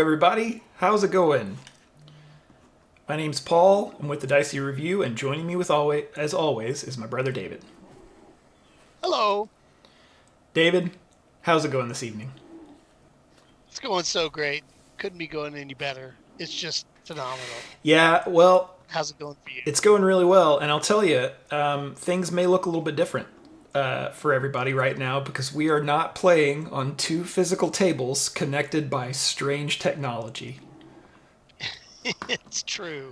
everybody. How's it going? My name's Paul. I'm with the Dicey Review, and joining me as always, is my brother David. Hello. David, how's it going this evening? It's going so great. Couldn't be going any better. It's just phenomenal. Yeah, well, How's it going for you? it's going really well, and I'll tell you, things may look a little bit different for everybody right now because we are not playing on two physical tables connected by strange technology. It's true.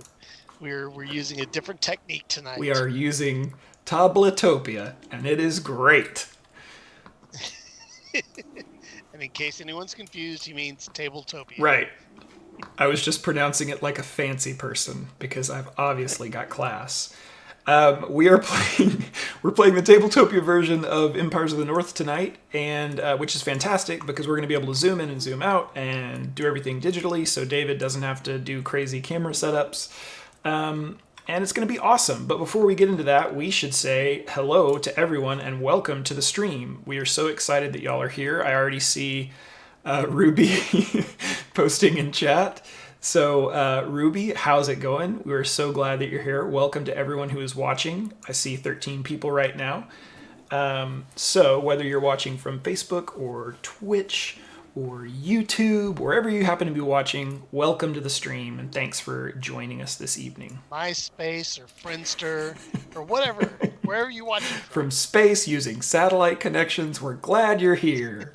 We're using a different technique We tonight. are using Tabletopia, and it is great. And in case anyone's confused, he means Tabletopia. Right. I was just pronouncing it like a fancy person because I've obviously got class. We are playing. We're playing the Tabletopia version of Empires of the North tonight, and which is fantastic because we're going to be able to zoom in and zoom out and do everything digitally, so David doesn't have to do crazy camera setups. And it's going to be awesome. But before we get into that, we should say hello to everyone and welcome to the stream. We are so excited that y'all are here. I already see Ruby posting in chat. So, Ruby, how's it going? We're so glad that you're here. Welcome to everyone who is watching. I see 13 people right now. So, whether you're watching from Facebook or Twitch or YouTube, wherever you happen to be watching, welcome to the stream and thanks for joining us this evening. MySpace or Friendster or whatever, wherever you watch it From space using satellite connections, we're glad you're here.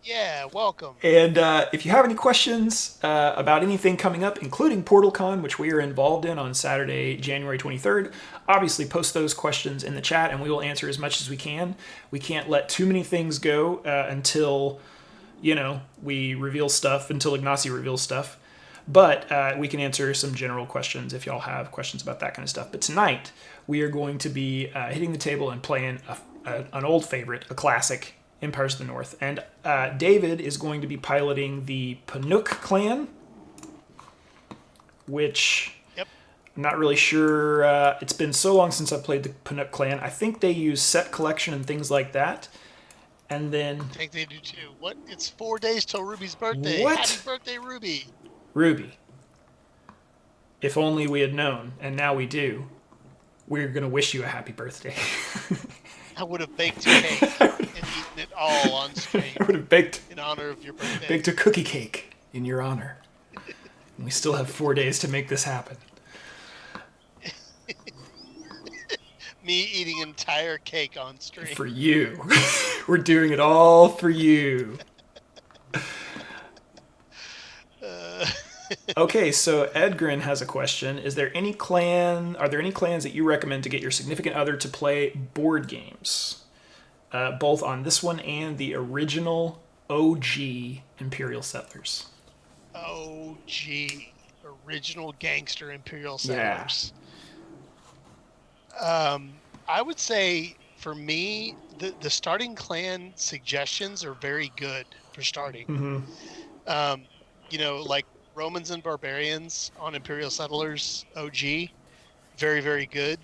Yeah, welcome. And if you have any questions about anything coming up, including PortalCon, which we are involved in on Saturday, January 23rd, obviously post those questions in the chat and we will answer as much as we can. We can't let too many things go until, we reveal stuff, until Ignacy reveals stuff. But we can answer some general questions if y'all have questions about that kind of stuff. But tonight, we are going to be hitting the table and playing an old favorite, a classic, Empires of the North. And David is going to be piloting the Panuk Clan, which Yep. I'm not really sure. It's been so long since I played the Panuk Clan. I think they use set collection and things like that. And then... I think they do too. What? It's 4 days till Ruby's birthday. What? Happy birthday, Ruby. Ruby, if only we had known, and now we do, we're going to wish you a happy birthday. I would have baked your cake and eaten it all on stream I would have baked in honor of your birthday. a cookie cake in your honor. And we still have 4 days to make this happen. Me eating an entire cake on stream. For you. We're doing it all for you. Okay, so Edgren has a question. Are there any clans that you recommend to get your significant other to play board games? Both on this one and the original OG Imperial Settlers. OG. Original gangster Imperial Yeah. Settlers. I would say, for me, the starting clan suggestions are very good for starting. Mm-hmm. Like Romans and Barbarians on Imperial Settlers OG, very, very good.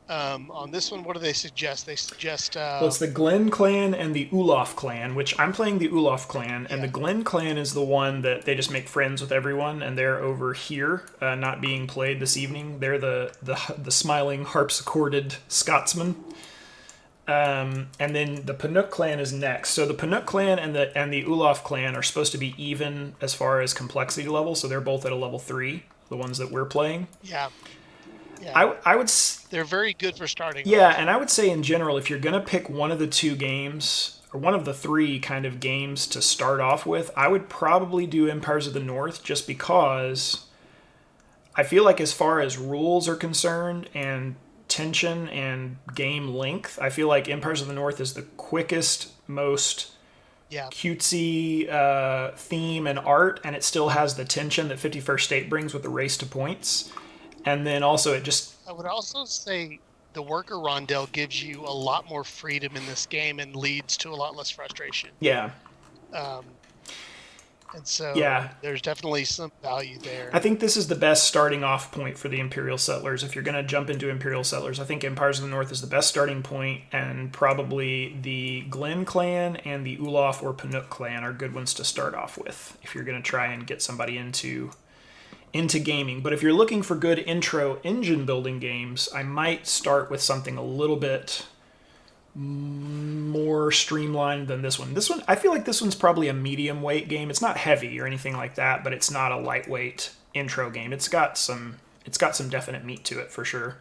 On this one, what do they suggest? They suggest... Well, it's the Glen Clan and the Ulaf Clan, which I'm playing the Ulaf Clan, and Yeah. the Glen Clan is the one that they just make friends with everyone, and they're over here, not being played this evening. They're the smiling, harpsichorded Scotsman. And then the Panuk Clan is next. So the Panuk Clan and the Ulaf Clan are supposed to be even as far as complexity level, so they're both at a level 3, the ones that we're playing. Yeah. Yeah. I would... They're very good for starting. Yeah, and I would say in general, if you're going to pick one of the two games, or one of the three kind of games to start off with, I would probably do Empires of the North just because I feel like as far as rules are concerned and tension and game length, I feel like Empires of the North is the quickest, most cutesy theme and art, and it still has the tension that 51st State brings with the race to points. And then also it just... I would also say the worker rondel gives you a lot more freedom in this game and leads to a lot less frustration. Yeah. And so Yeah, there's definitely some value I there. think this is the best starting off point for the Imperial Settlers. If you're going to jump into Imperial Settlers, I think Empires of the North is the best starting point, and probably the Glen clan and the Ulaf or Panuk clan are good ones to start off with if you're going to try and get somebody into gaming. But if you're looking for good intro engine building games, I might start with something a little bit more streamlined than this one. This one, I feel like this one's probably a medium weight game. It's not heavy or anything like that, but it's not a lightweight intro game. It's got some definite meat to it for sure.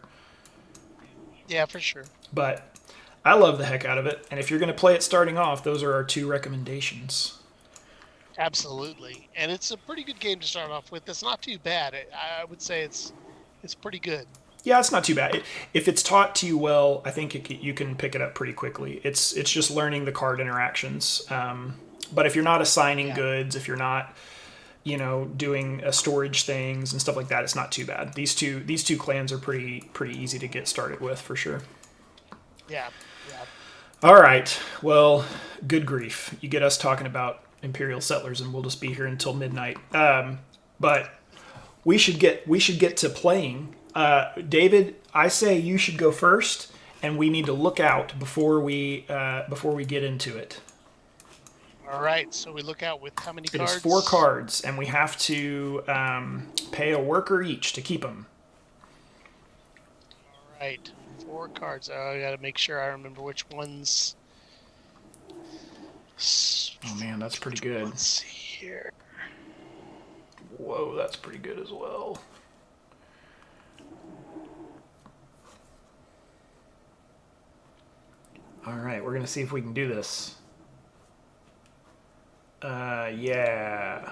Yeah, for sure. But I love the heck out of it. And if you're going to play it starting off, those are our two recommendations. Absolutely. And it's a pretty good game to start off with. It's not too bad. I would say it's pretty good. Yeah, it's not too bad. If it's taught to you well, I think you can pick it up pretty quickly. It's just learning the card interactions. But if you're not assigning Yeah. goods, if you're not doing storage things and stuff like that, it's not too bad. These two clans are pretty easy to get started with for sure. Yeah. Yeah. All right, well, good grief, you get us talking about Imperial Settlers, and we'll just be here until midnight. But we should get to playing. David, I say you should go first, and we need to look out before we get into it. All right. So we look out with how many It cards? is 4 cards, and we have to pay a worker each to keep them. All right. 4 cards. Oh, I got to make sure I remember which ones. Oh man, that's pretty good. Let's see here. Whoa, that's pretty good as well. All right, we're gonna see if we can do this. Yeah.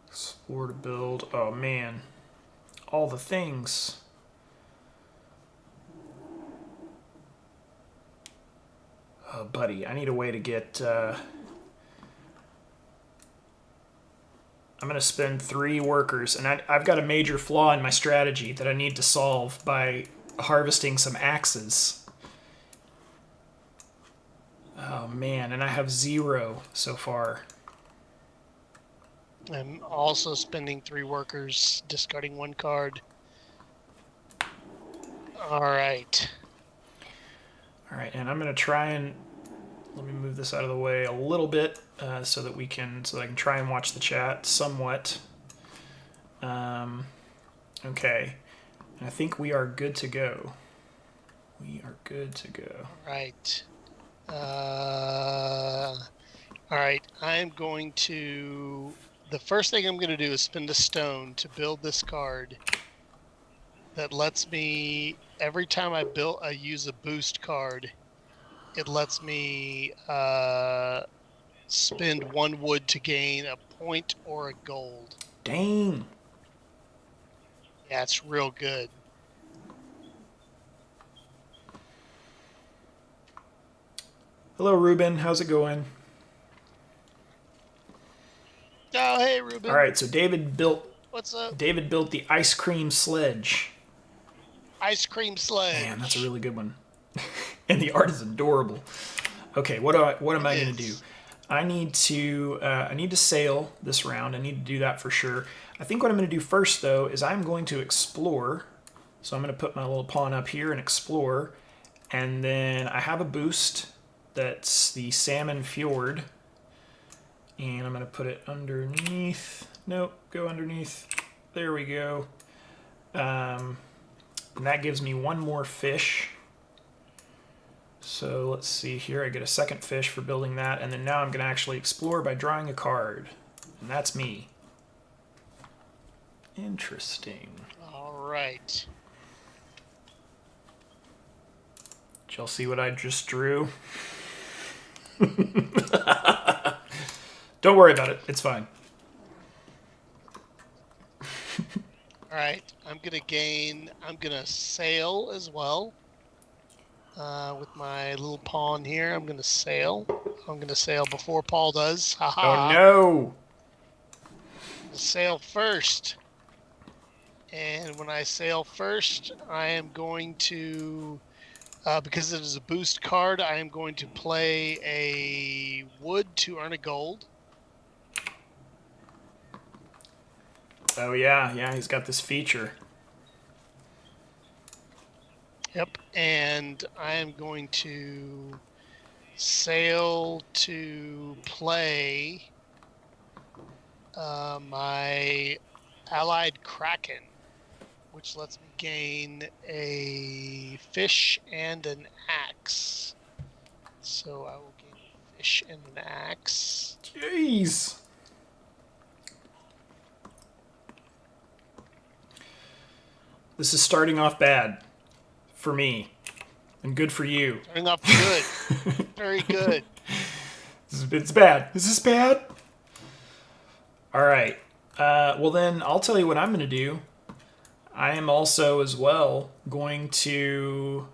Explore to build. Oh man, all the things. Oh, buddy, I need a way to get. I'm going to spend 3 workers, and I've got a major flaw in my strategy that I need to solve by harvesting some axes. Oh man, and I have 0 so far. I'm also spending 3 workers, discarding 1 card. All right. All right, and I'm going to try and let me move this out of the way a little bit so that I can try and watch the chat somewhat. Okay, and I think we are good to go. We are good to go. All right. All right. I'm going to. The first thing I'm going to do is spend a stone to build this card that lets me, every time I use a boost card, it lets me spend 1 wood to gain a point or a gold. Dang. Yeah, it's real good. Hello, Ruben. How's it going? Oh, hey, Ruben. All right, so David built What's up? the ice cream sledge. Ice cream sledge. Man, that's a really good one. And the art is adorable. Okay, what am I going to do? I need to sail this round. I need to do that for sure. I think what I'm going to do first, though, is I'm going to explore. So I'm going to put my little pawn up here and explore. And then I have a boost that's the Salmon Fjord. And I'm going to put it underneath. Nope, go underneath. There we go. And that gives me 1 more fish. So let's see here. I get a 2nd fish for building that. And then now I'm going to actually explore by drawing a card. And that's me. Interesting. All right. Did y'all see what I just drew? Don't worry about it. It's fine. All right. I'm going to sail as well. With my little pawn here, I'm going to sail. I'm going to sail before Paul does. Haha. Oh no! Sail first. And when I sail first, I am going to Because it is a boost card, I am going to play a wood to earn a gold. Oh yeah, he's got this feature. Yep. And I am going to sail to play my allied Kraken, which lets me gain a fish and an axe. So I will gain a fish and an axe. Jeez. This is starting off bad for me, and good for you. Starting off good. Very good. It's bad. Is this bad? All right. Well, then I'll tell you what I'm going to do. I am also, as well, going to...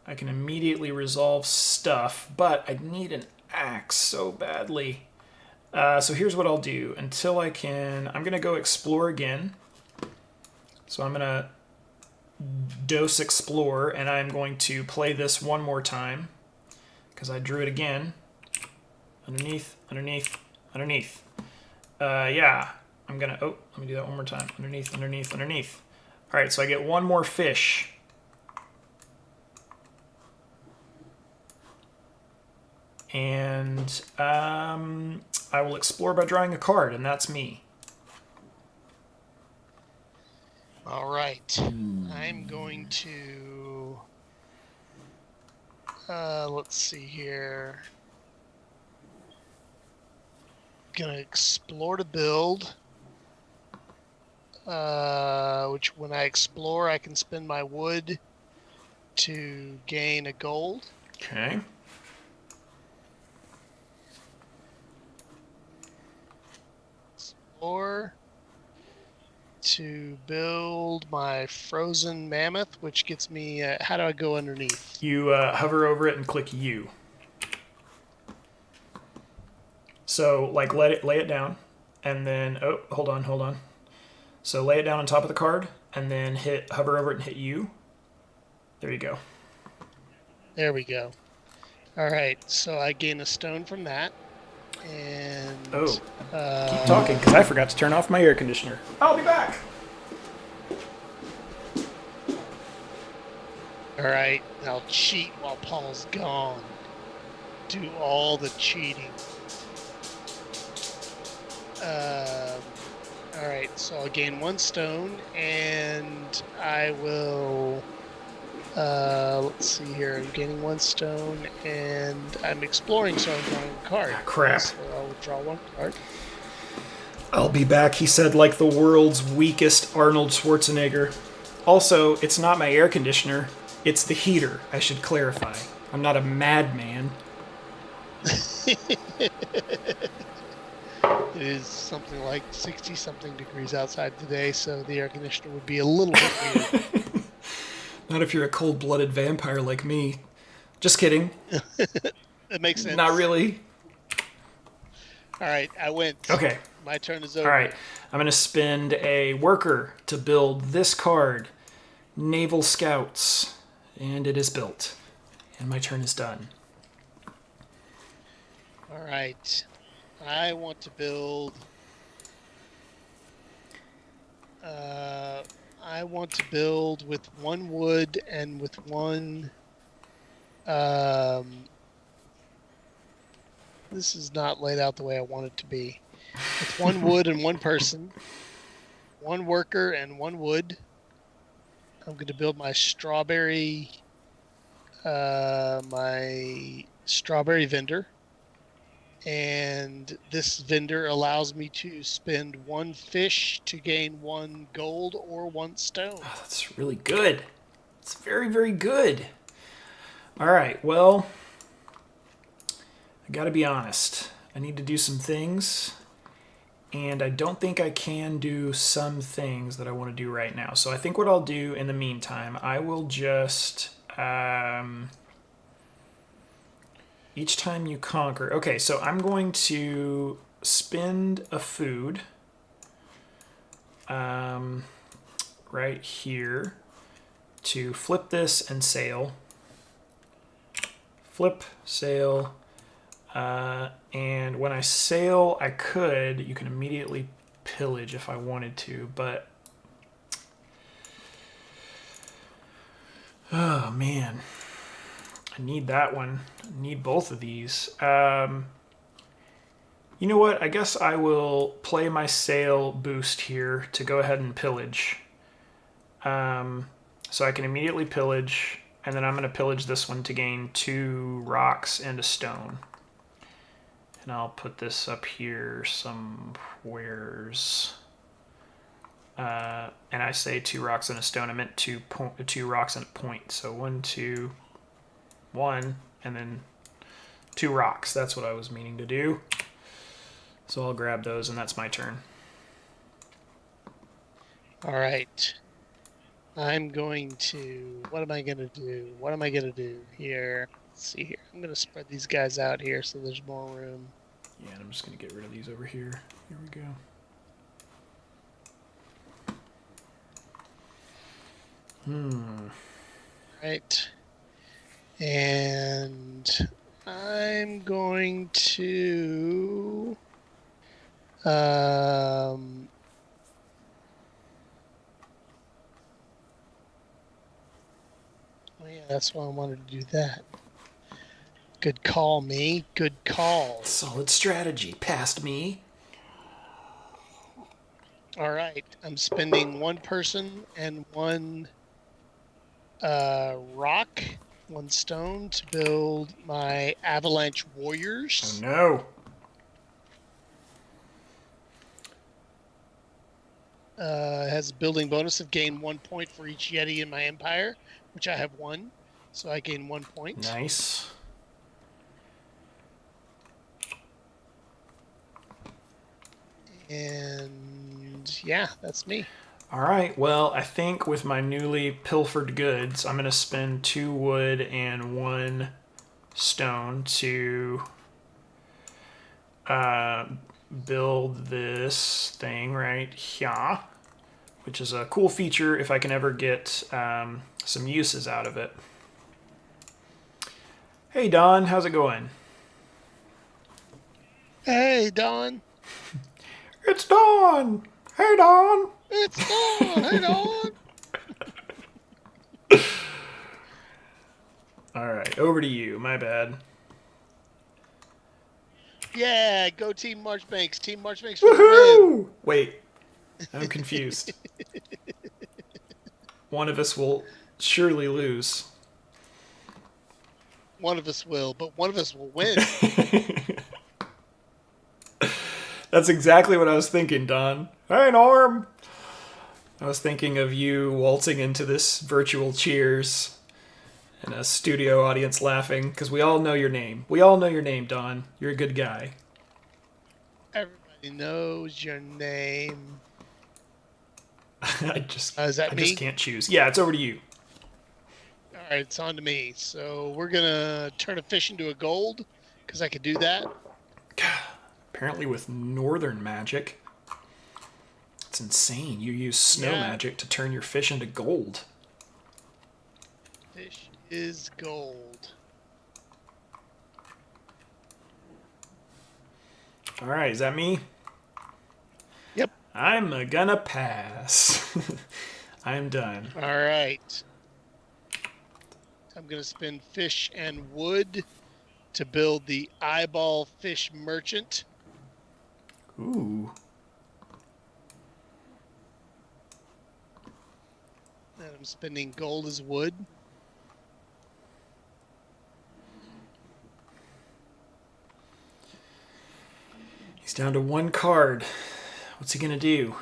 I can immediately resolve stuff, but I need an axe so badly. So here's what I'll do. Until I can... I'm going to go explore again. So I'm going to dose explore, and I'm going to play this one more time, because I drew it again. Underneath, underneath, underneath. Yeah, I'm going to... Oh, let me do that one more time. Underneath, underneath, underneath. All right, so I get one more fish. And I will explore by drawing a card, and that's me. All right. I'm going to... let's see here. Gonna explore to build. Which when I explore, I can spend my wood to gain a gold. Okay. Explore to build my frozen mammoth, which gets me. How do I go underneath? You hover over it and click U. So, like, lay it down, and then hold on. So lay it down on top of the card, and then hover over it and hit U. There you go. There we go. All right, so I gain a stone from that, and keep talking, because I forgot to turn off my air conditioner. I'll be back. All right, I'll cheat while Paul's gone. Do all the cheating. All right, so I'll gain one stone, and I will. Let's see here. I'm gaining one stone, and I'm exploring, so I'm drawing a card. Ah, crap. So I'll draw one card. I'll be back, he said, like the world's weakest Arnold Schwarzenegger. Also, it's not my air conditioner, it's the heater, I should clarify. I'm not a madman. It is something like 60-something degrees outside today, so the air conditioner would be a little bit weird. Not if you're a cold-blooded vampire like me. Just kidding. That makes sense. Not really. All right, I went. Okay. My turn is over. All right. I'm going to spend a worker to build this card, Naval Scouts, and it is built. And my turn is done. All right. I want to build. I want to build with one wood and with one. This is not laid out the way I want it to be. With one wood and one person, one worker and one wood. I'm going to build my strawberry vendor. And this vendor allows me to spend one fish to gain one gold or one stone. Oh, that's really good. It's very, very good. All right, well, I gotta be honest. I need to do some things, and I don't think I can do some things that I want to do right now. So I think what I'll do in the meantime, I will just... each time you conquer... Okay, so I'm going to spend a food right here to flip this and sail. Flip, sail, and when I sail, you can immediately pillage if I wanted to, but oh man, I need that one. I need both of these. You know what? I guess I will play my sail boost here to go ahead and pillage. So I can immediately pillage, and then I'm going to pillage this one to gain 2 rocks and a stone. And I'll put this up here somewheres. And I say 2 rocks and a stone. I meant 2 rocks and a point. So 1, 2, 1, and then 2 rocks. That's what I was meaning to do. So I'll grab those, and that's my turn. All right. I'm going to... What am I going to do? What am I going to do here? Let's see here. I'm going to spread these guys out here so there's more room. Yeah, and I'm just going to get rid of these over here. Here we go. Right. And I'm going to... Oh yeah, that's why I wanted to do that. Good call, me. Good call. Solid strategy. Past me. All right. I'm spending 1 person and 1 rock, 1 stone to build my avalanche warriors. Oh no. It has a building bonus of gain 1 point for each Yeti in my empire, which I have 1. So I gain 1 point. Nice. And yeah, that's me. All right. Well, I think with my newly pilfered goods, I'm going to spend 2 wood and 1 stone to build this thing right here, which is a cool feature if I can ever get some uses out of it. Hey, Don. How's it going? Hey, Don. It's Don. Hey, Don. It's Don. Hey, Don. All right, over to you. My bad. Yeah, go Team Marchbanks. Team Marchbanks for the win. Woohoo! Wait, I'm confused. One of us will surely lose. One of us will, but one of us will win. That's exactly what I was thinking, Don. Hey, Norm! I was thinking of you waltzing into this virtual cheers and a studio audience laughing, because we all know your name. We all know your name, Don. You're a good guy. Everybody knows your name. I just can't choose. Yeah, it's over to you. All right, it's on to me. So we're going to turn a fish into a gold, because I could do that. Apparently with northern magic. It's insane. You use snow magic to turn your fish into gold. Fish is gold. All right, is that me? Yep. I'm gonna pass. I'm done. All right. I'm going to spend fish and wood to build the eyeball fish merchant. Ooh. And I'm spending gold as wood. He's down to 1 card. What's he gonna do?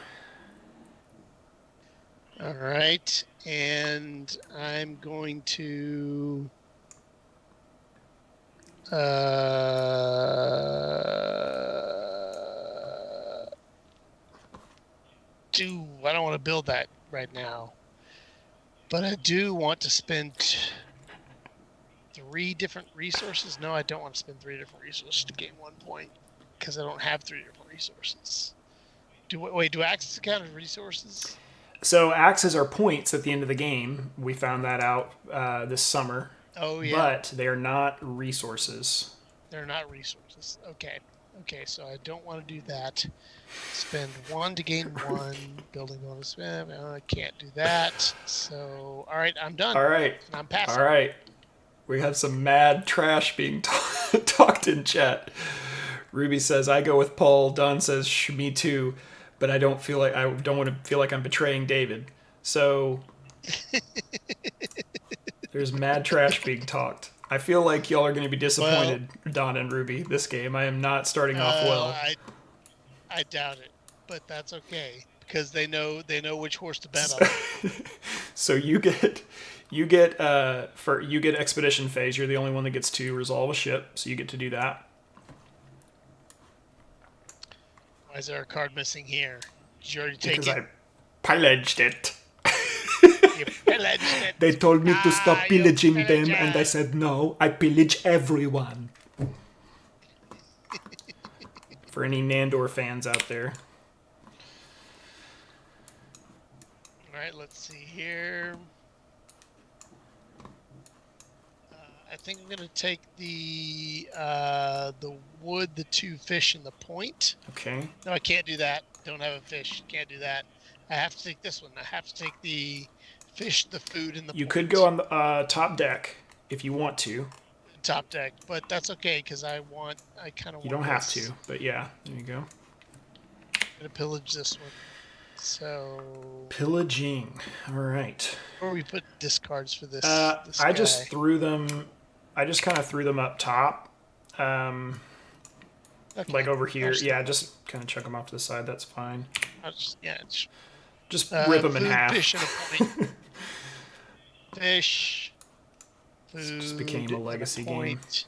All right. And I'm going to... I don't want to build that right now. But I do want to spend 3 different resources. No, I don't want to spend 3 different resources to gain 1 point. Because I don't have 3 different resources. Do axes count as resources? So axes are points at the end of the game. We found that out this summer, Oh yeah, but they are not resources. they're not resources. Okay. Okay, so I don't want to do that. Spend one to gain one. Building on a spend. I can't do that. So, all right, I'm done. All right. I'm All passing. right. We have some mad trash being talked in chat. Ruby says, "I go with Paul." Don says, "Me too," but I don't want to feel like I'm betraying David. So there's mad trash being talked. I feel like y'all are going to be Well, disappointed, Don and Ruby, this game. I am not starting off well. I doubt it, but that's okay because they know which horse to bet on. So you get expedition phase. You're the only one that gets to resolve a ship, so you get to do that. Why is there a card missing here? Did you already take Because it? I pillaged it. You pillaged it. They told me to stop You pillaging them, and I pillager. said no. I pillage everyone. For any Nandor fans out there, All right, let's see here. I think I'm gonna take the wood, the 2 fish, and the point. okay. No, I can't do that. Don't have a fish. Can't do that. I have to take this one. I have to take the fish, the food, and the You point. could go on the top deck if you want to. Top deck, but that's okay because I kind of want. You don't have this. to, but yeah, there you go. I'm gonna pillage this one. So Pillaging. All right. where we put discards for this this I guy. just threw them. I just kind of threw them up top, Okay. like over here. I'll just Yeah, just kind of chuck them off to the side. That's fine. yeah. Just rip them in Food, half. fish, and a point. Fish. Food. Just became a legacy game. Point.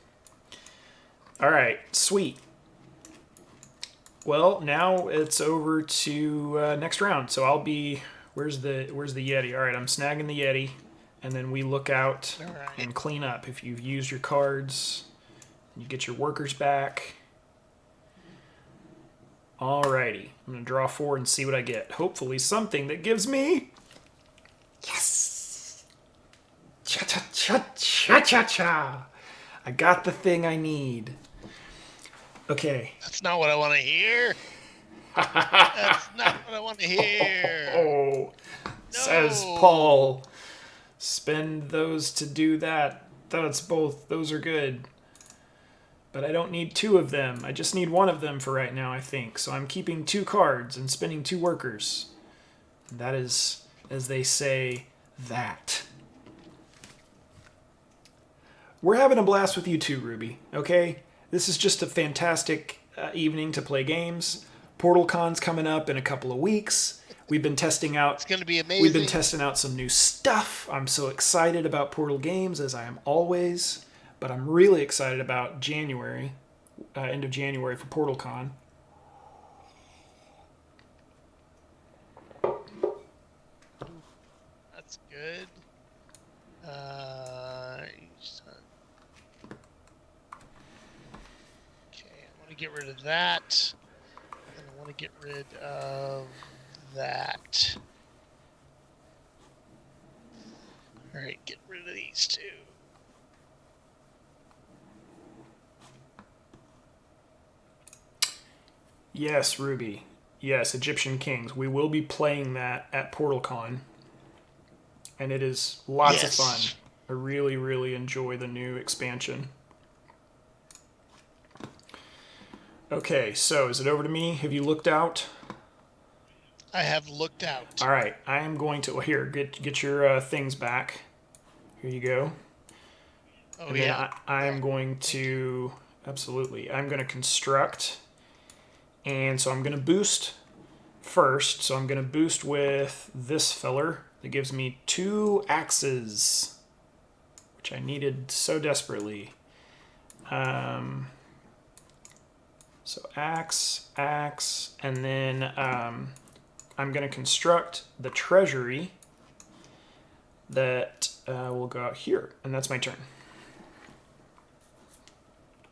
All right, sweet. Well, now it's over to next round. So I'll be. Where's the Yeti? All right, I'm snagging the Yeti, and then we look out All right. and clean up. If you've used your cards, you get your workers back. Alrighty, I'm gonna draw 4 and see what I get. Hopefully, something that gives me. Yes. Cha cha cha cha cha cha. I got the thing I need. Okay. That's not what I want to hear. That's not what I want to hear. Oh, No. says Paul. Spend those to do that. That's both. Those are good. But I don't need 2 of them. I just need 1 of them for right now, I think. So I'm keeping 2 cards and spending 2 workers. And that is, as they say, that. We're having a blast with you too, Ruby. Okay? This is just a fantastic evening to play games. PortalCon's coming up in a couple of weeks. We've been testing out. It's going to be amazing. We've been testing out some new stuff. I'm so excited about Portal games, as I am always. But I'm really excited about January, end of January for PortalCon. That's good. Okay, I want to get rid of that. And I want to get rid of that. All right, get rid of these 2. Yes, Ruby. Yes, Egyptian Kings. We will be playing that at PortalCon. And it is lots of fun. I really, really enjoy the new expansion. Okay, so is it over to me? Have you looked out? I have looked out. All right, I am going to. Well, here, get your things back. Here you go. Oh, and yeah. then I am going to. Absolutely. I'm going to construct. And so I'm going to boost first. So I'm going to boost with this filler that gives me 2 axes, which I needed so desperately. So axe, and then I'm going to construct the treasury that will go out here, and that's my turn.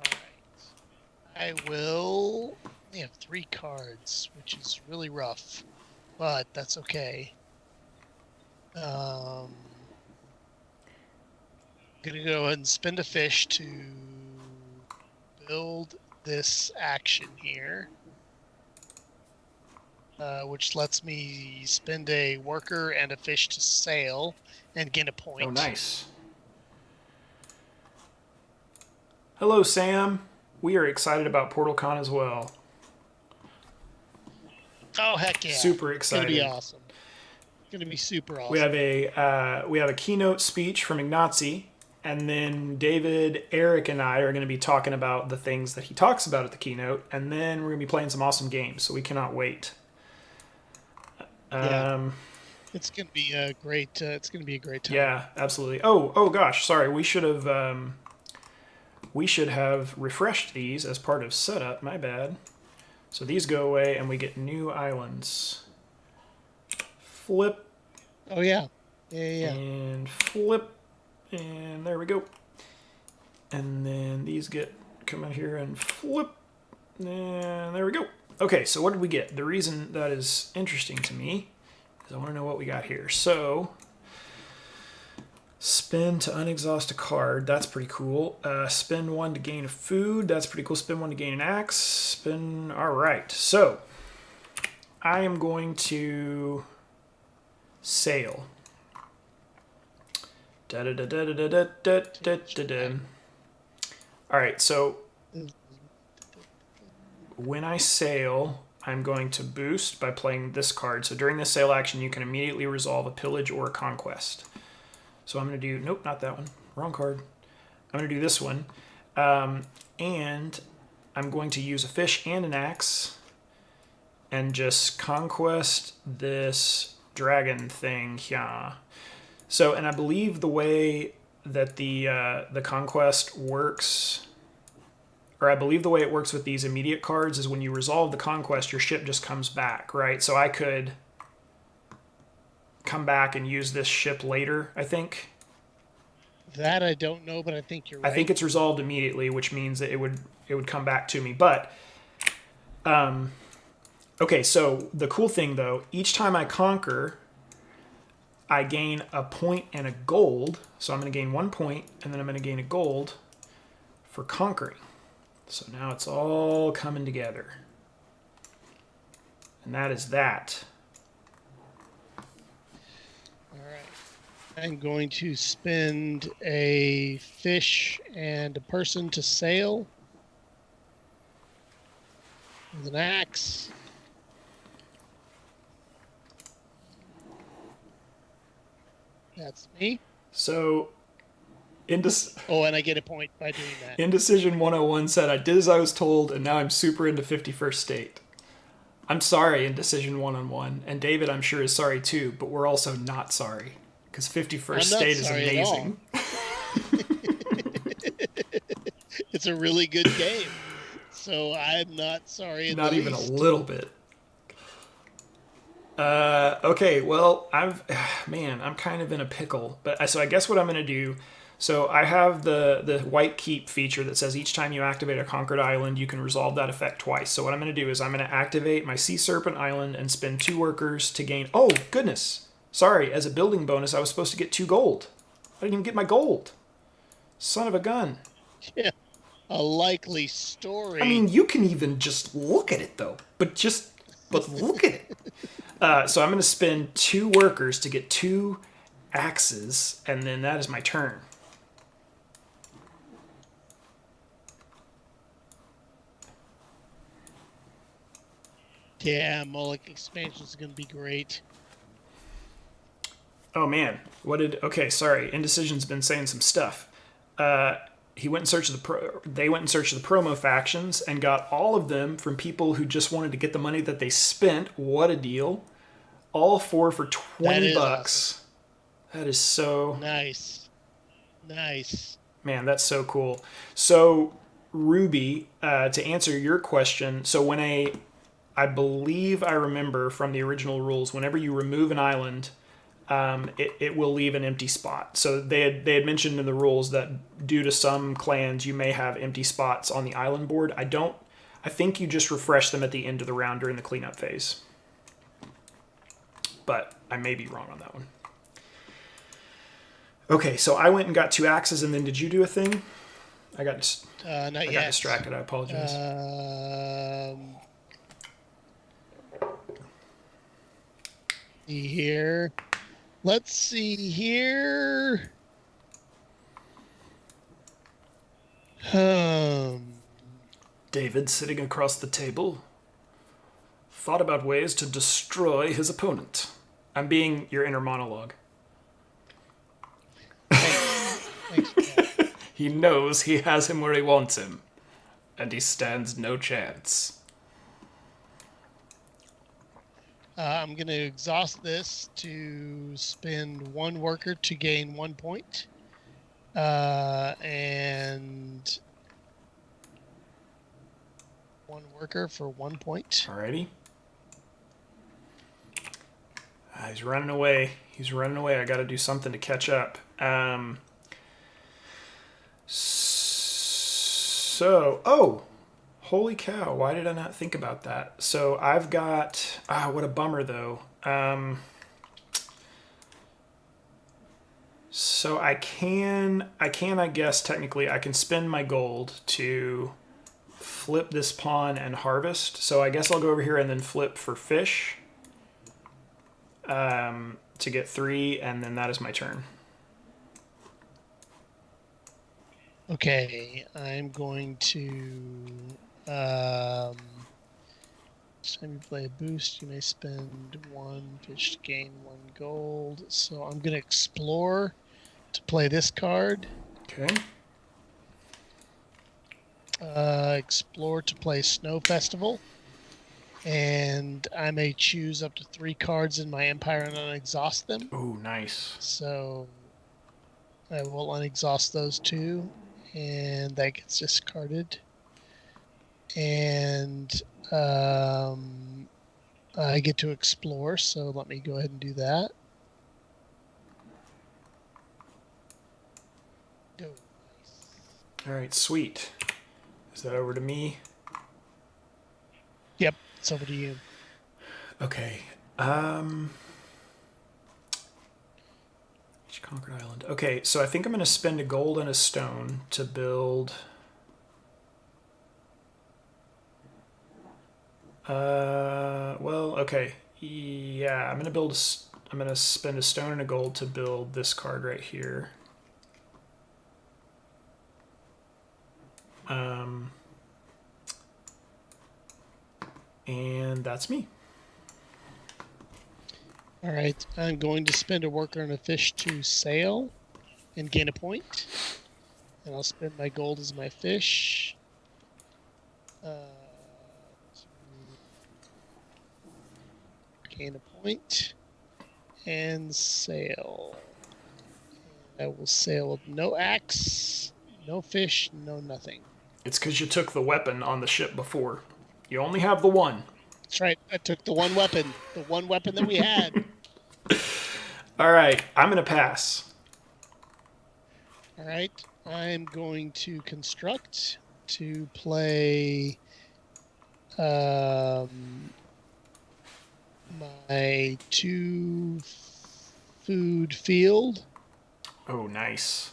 All right. I will. They have 3 cards, which is really rough, but that's okay. Gonna go ahead and spend a fish to build this action here, which lets me spend a worker and a fish to sail and gain a Oh, point. nice. Hello, Sam. We are excited about PortalCon as well. Oh heck yeah! Super It's gonna be excited. awesome. It's gonna be super We awesome. have a keynote speech from Ignazi, and then David, Eric, and I are going to be talking about the things that he talks about at the keynote, and then we're going to be playing some awesome games. So we cannot wait. Yeah, Um, it's gonna be a great. It's gonna be a great time. yeah, absolutely. Oh gosh, sorry. We should have refreshed these as part of setup. My bad. So these go away, and we get new islands. Flip Oh yeah, yeah. and flip, and there we go. And then these come out here and flip, and there we go. Okay, so what did we get? The reason that is interesting to me is I want to know what we got here. So spin to unexhaust a card. That's pretty cool. Spend one to gain a food. That's pretty cool. Spend one to gain an axe. Spin. All right. So I am going to sail. Da da da da da da da da da da. All right. So when I sail, I'm going to boost by playing this card. So during this sail action, you can immediately resolve a pillage or a conquest. So I'm going to do, nope, not that one. Wrong card. I'm going to do this one. And I'm going to use a fish and an axe and just conquest this dragon thing here. So, and I believe the way that the conquest works, or I believe the way it works with these immediate cards is when you resolve the conquest, your ship just comes back, right? So I could come back and use this ship later, I think. That I don't know, but I think you're right. I think it's resolved immediately, which means that it would come back to me. But okay, so the cool thing though, each time I conquer, I gain a point and a gold. So I'm going to gain 1 point, and then I'm going to gain a gold for conquering. So now it's all coming together. And that is that. All right. I'm going to spend a fish and a person to sail with an axe. That's me. So Oh, and I get a point by doing that. Indecision 101 said, I did as I was told, and now I'm super into 51st State. I'm sorry, Indecision 101. And David, I'm sure, is sorry too, but we're also not sorry. Because 51st State is amazing. It's a really good game. So I'm not sorry. Not even a little bit. Okay, well, I'm kind of in a pickle. But so I guess what I'm going to do, so I have the White Keep feature that says each time you activate a conquered island, you can resolve that effect twice. So what I'm going to do is I'm going to activate my Sea Serpent Island and spend 2 workers to gain... Oh, goodness. Sorry, as a building bonus, I was supposed to get 2 gold. I didn't even get my gold. Son of a gun. Yeah, a likely story. I mean, you can even just look at it, though. But look at it. So I'm going to spend 2 workers to get 2 axes, and then that is my turn. Yeah, Moloch expansion is going to be great. Oh man, okay, sorry. Indecision's been saying some stuff. He went in search of they went in search of the promo factions and got all of them from people who just wanted to get the money that they spent. What a deal. All 4 for 20 bucks. Awesome. That is so nice. Nice. Man, that's so cool. So, Ruby, to answer your question, so when I believe I remember from the original rules, whenever you remove an island, it will leave an empty spot. So they had mentioned in the rules that due to some clans, you may have empty spots on the island board. I think you just refresh them at the end of the round during the cleanup phase. But I may be wrong on that one. Okay, so I went and got 2 axes, and then did you do a thing? I got Not I got yet. distracted. I apologize. See here. Let's see here. Um, David, sitting across the table, thought about ways to destroy his opponent. I'm being your inner monologue. thanks. Thanks for that. He knows he has him where he wants him, and he stands no chance. I'm going to exhaust this to spend 1 worker to gain 1 point. And 1 worker for 1 point. Alrighty. He's running away. He's running away. I got to do something to catch up. Oh, holy cow! Why did I not think about that? So I've got. What a bummer though. So I guess technically I can spend my gold to flip this pawn and harvest. So I guess I'll go over here and then flip for fish. To get 3, and then that is my turn. Okay, I'm going to. Each time you play a boost, you may spend 1 fish to gain 1 gold. So I'm going to explore to play this card. Okay. Explore to play Snow Festival. And I may choose up to 3 cards in my empire and unexhaust them. Ooh, nice. So I will unexhaust those 2, and that gets discarded. And I get to explore, so let me go ahead and do that. Go. All right, sweet. Is that over to me? Yep, it's over to you. Okay. Each conquered island. Okay, so I think I'm going to spend a gold and a stone to build. Well, okay. Yeah, I'm going to spend a stone and a gold to build this card right here. And that's me. All right, I'm going to spend a worker and a fish to sail and gain a point. And I'll spend my gold as my fish. To gain a point. And sail. And I will sail with no axe, no fish, no nothing. It's because you took the weapon on the ship before. You only have the one. That's right. I took the one weapon that we had. All right, I'm going to pass. All right. I'm going to construct to play my 2 food field. Oh, nice.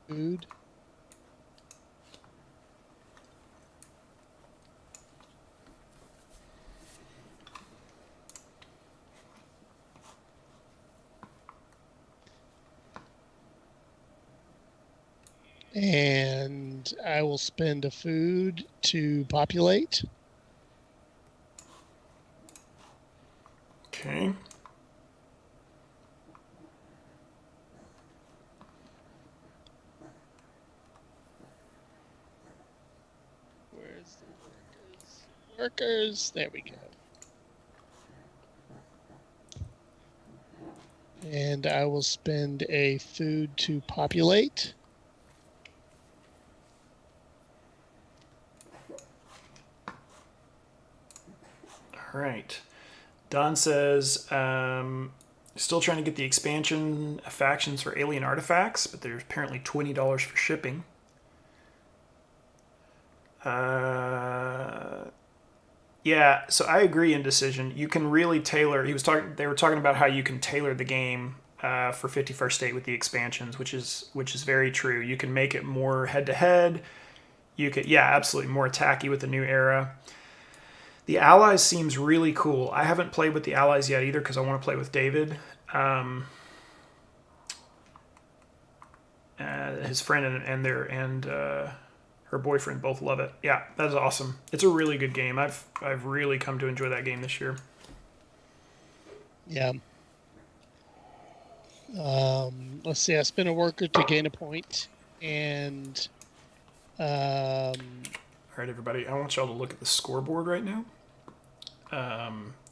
Food. And I will spend a food to populate. Okay. Where's the workers? Workers. There we go. And I will spend a food to populate. All right. Don says, still trying to get the expansion factions for alien artifacts, but there's apparently $20 for shipping. Yeah, Yeah, so I agree. Indecision. You can really tailor. He was talking. They were talking about how you can tailor the game for 51st State with the expansions, which is very true. You can make it more head to head. You could, yeah, absolutely more attacky with the new era. The allies seems really cool. I haven't played with the allies yet either because I want to play with David. Um, his friend and her boyfriend both love it. Yeah, that is awesome. It's a really good game. I've really come to enjoy that game this year. Yeah. Let's see. I spent a worker to gain a point, and All right, everybody. I want y'all to look at the scoreboard right now.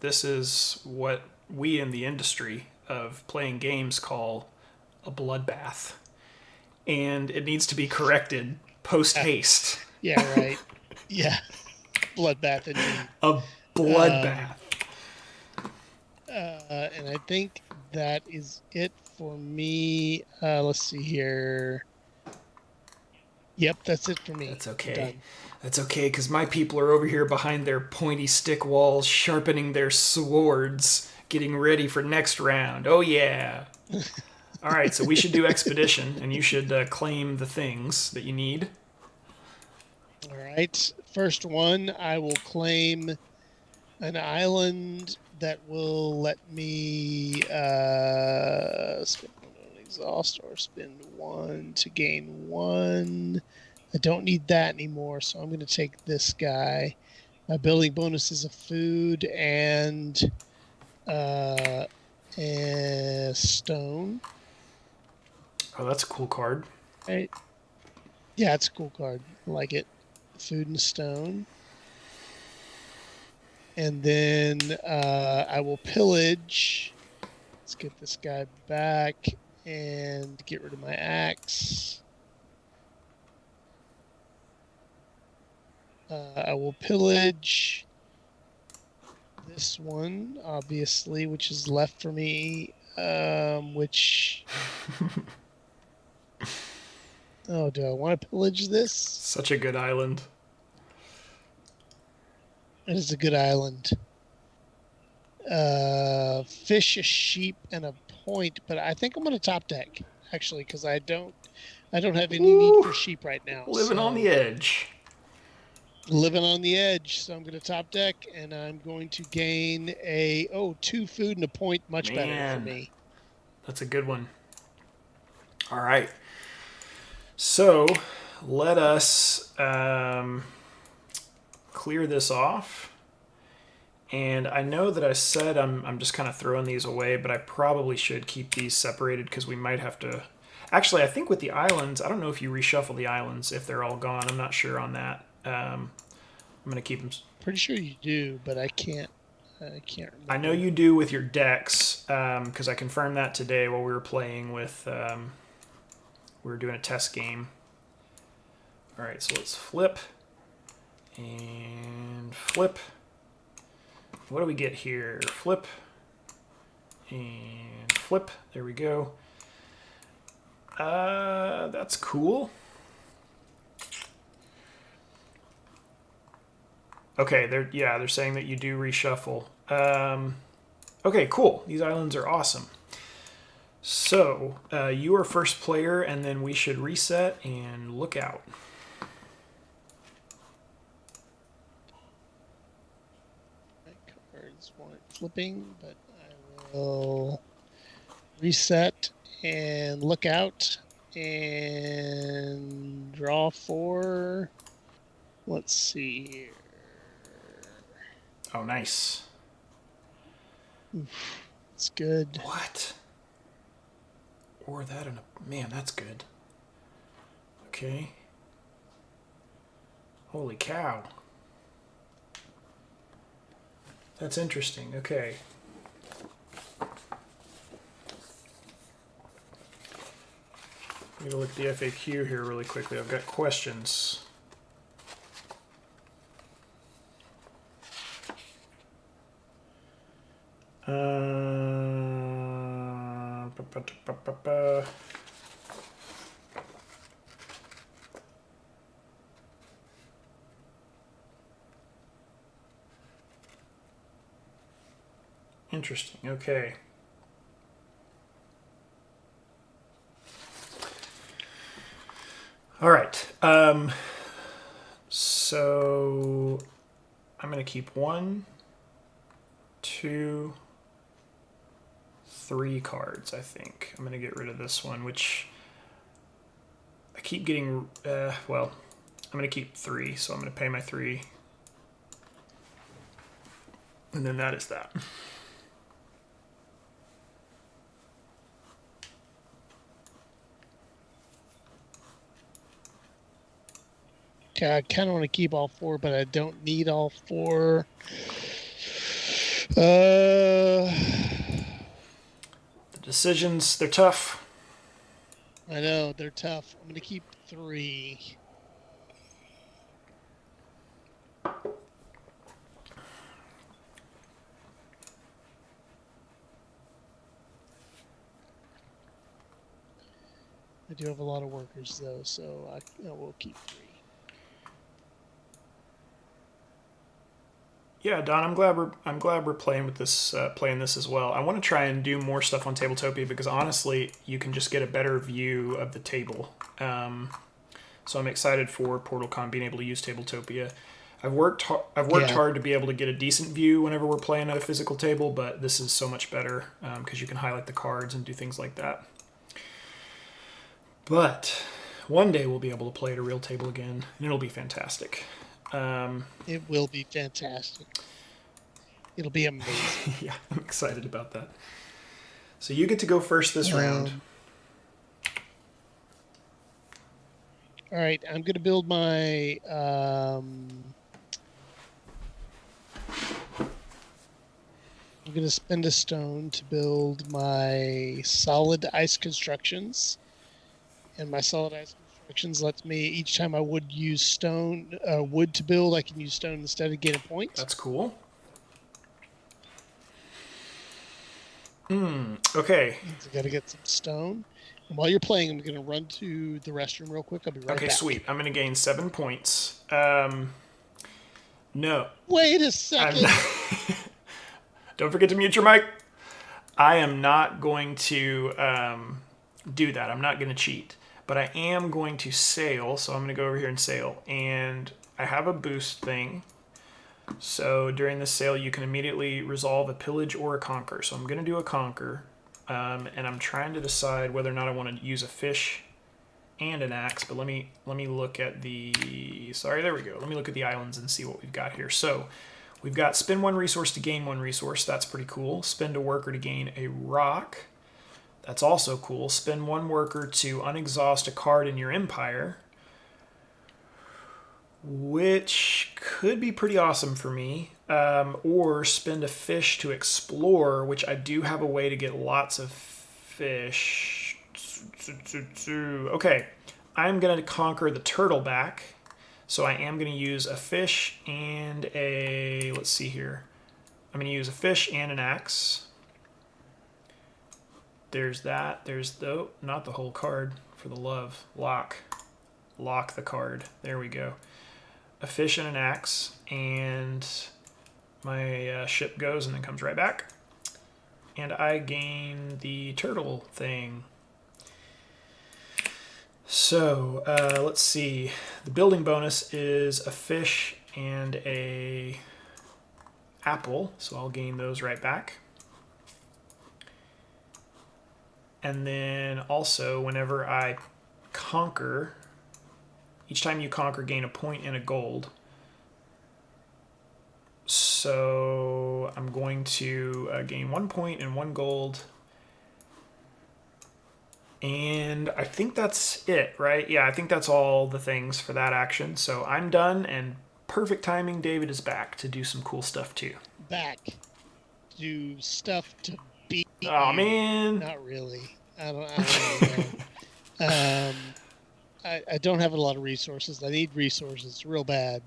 This is what we in the industry of playing games call a bloodbath, and it needs to be corrected post haste. yeah, right. Yeah, bloodbath indeed. A bloodbath. And I think that is it for me. Let's see here. Yep, that's it for me. That's okay. Done. That's okay, because my people are over here behind their pointy stick walls, sharpening their swords, getting ready for next round. Oh, yeah. All right, so we should do expedition, and you should claim the things that you need. All right. First one, I will claim an island that will let me spend one on exhaust or spend one to gain one. I don't need that anymore, so I'm going to take this guy. My building bonus is a food and stone. Oh, that's a cool card. Right? Yeah, it's a cool card. I like it. Food and stone. And then I will pillage. Let's get this guy back and get rid of my axe. I will pillage this one, obviously, which is left for me, which... Oh, do I want to pillage this? Such a good island. It is a good island. Fish, a sheep, and a point, but I think I'm going to top deck, actually, because I don't have any need for sheep right now. Living on the edge. Living on the edge. So I'm going to top deck, and I'm going to gain 2 food and a point. Much better for me. That's a good one. All right. So let us clear this off. And I know that I said I'm just kind of throwing these away, but I probably should keep these separated because we might have to... Actually, I think with the islands, I don't know if you reshuffle the islands if they're all gone. I'm not sure on that. I'm going to keep them... Pretty sure you do, but I can't remember. I know you do with your decks because I confirmed that today while we were playing with... we were doing a test game. All right, so let's flip and flip. What do we get here? Flip and flip. There we go. That's cool. Okay, they're saying that you do reshuffle. Okay, cool. These islands are awesome. So you are first player, and then we should reset and look out. My cards want flipping, but I will reset and look out and draw 4. Let's see here. Oh, nice. Oof, it's good. What? Or that in a... Man, that's good. Okay. Holy cow. That's interesting. Okay. I'm going to look at the FAQ here really quickly. I've got questions. Interesting. Okay. All right. So I'm going to keep 1, 2, 3 cards, I think. I'm going to get rid of this one, which I keep getting. Well, I'm going to keep 3, so I'm going to pay my 3. And then that is that. Okay, I kind of want to keep all 4, but I don't need all 4. The decisions, they're tough. I know they're tough. I'm gonna keep 3. I do have a lot of workers though, so we'll keep 3. Yeah, Don, I'm glad we're playing with this playing this as well. I want to try and do more stuff on Tabletopia because honestly, you can just get a better view of the table. So I'm excited for PortalCon being able to use Tabletopia. I've worked hard to be able to get a decent view whenever we're playing at a physical table, but this is so much better because you can highlight the cards and do things like that. But one day we'll be able to play at a real table again, and it'll be fantastic. It will be fantastic. It'll be amazing. Yeah, I'm excited about that. So you get to go first this round. All right, I'm going to build my... I'm going to spend a stone to build my solid ice constructions. And my solid ice constructions lets me, each time I would use wood to build, I can use stone instead of getting points. That's cool. Okay. So I got to get some stone. And while you're playing, I'm going to run to the restroom real quick. I'll be right back. Okay, sweet. I'm going to gain 7 points. No. Wait a second. Don't forget to mute your mic. I am not going to do that. I'm not going to cheat. But I am going to sail, so I'm going to go over here and sail. And I have a boost thing. So during this sail, you can immediately resolve a pillage or a conquer. So I'm going to do a conquer. And I'm trying to decide whether or not I want to use a fish and an axe. But let me look at the... Sorry, there we go. Let me look at the islands and see what we've got here. So we've got spend 1 resource to gain 1 resource. That's pretty cool. Spend a worker to gain a rock. That's also cool. Spend 1 worker to unexhaust a card in your empire, which could be pretty awesome for me. Or spend a fish to explore, which I do have a way to get lots of fish. Okay, I'm going to conquer the turtleback. So I am going to use a fish and a... Let's see here. I'm going to use a fish and an axe. There's that. There's the... Not the whole card, for the love. Lock the card. There we go. A fish and an axe, and my ship goes and then comes right back. And I gain the turtle thing. So, let's see. The building bonus is a fish and a apple, so I'll gain those right back. And then also, whenever I conquer, each time you conquer, gain a point and a gold. So I'm going to gain 1 point and 1 gold. And I think that's it, right? Yeah, I think that's all the things for that action. So I'm done, and perfect timing, David is back to do some cool stuff too. Back. Do stuff to beat Oh, you. man. Not really. I don't really know. I don't have a lot of resources. I need resources real bad.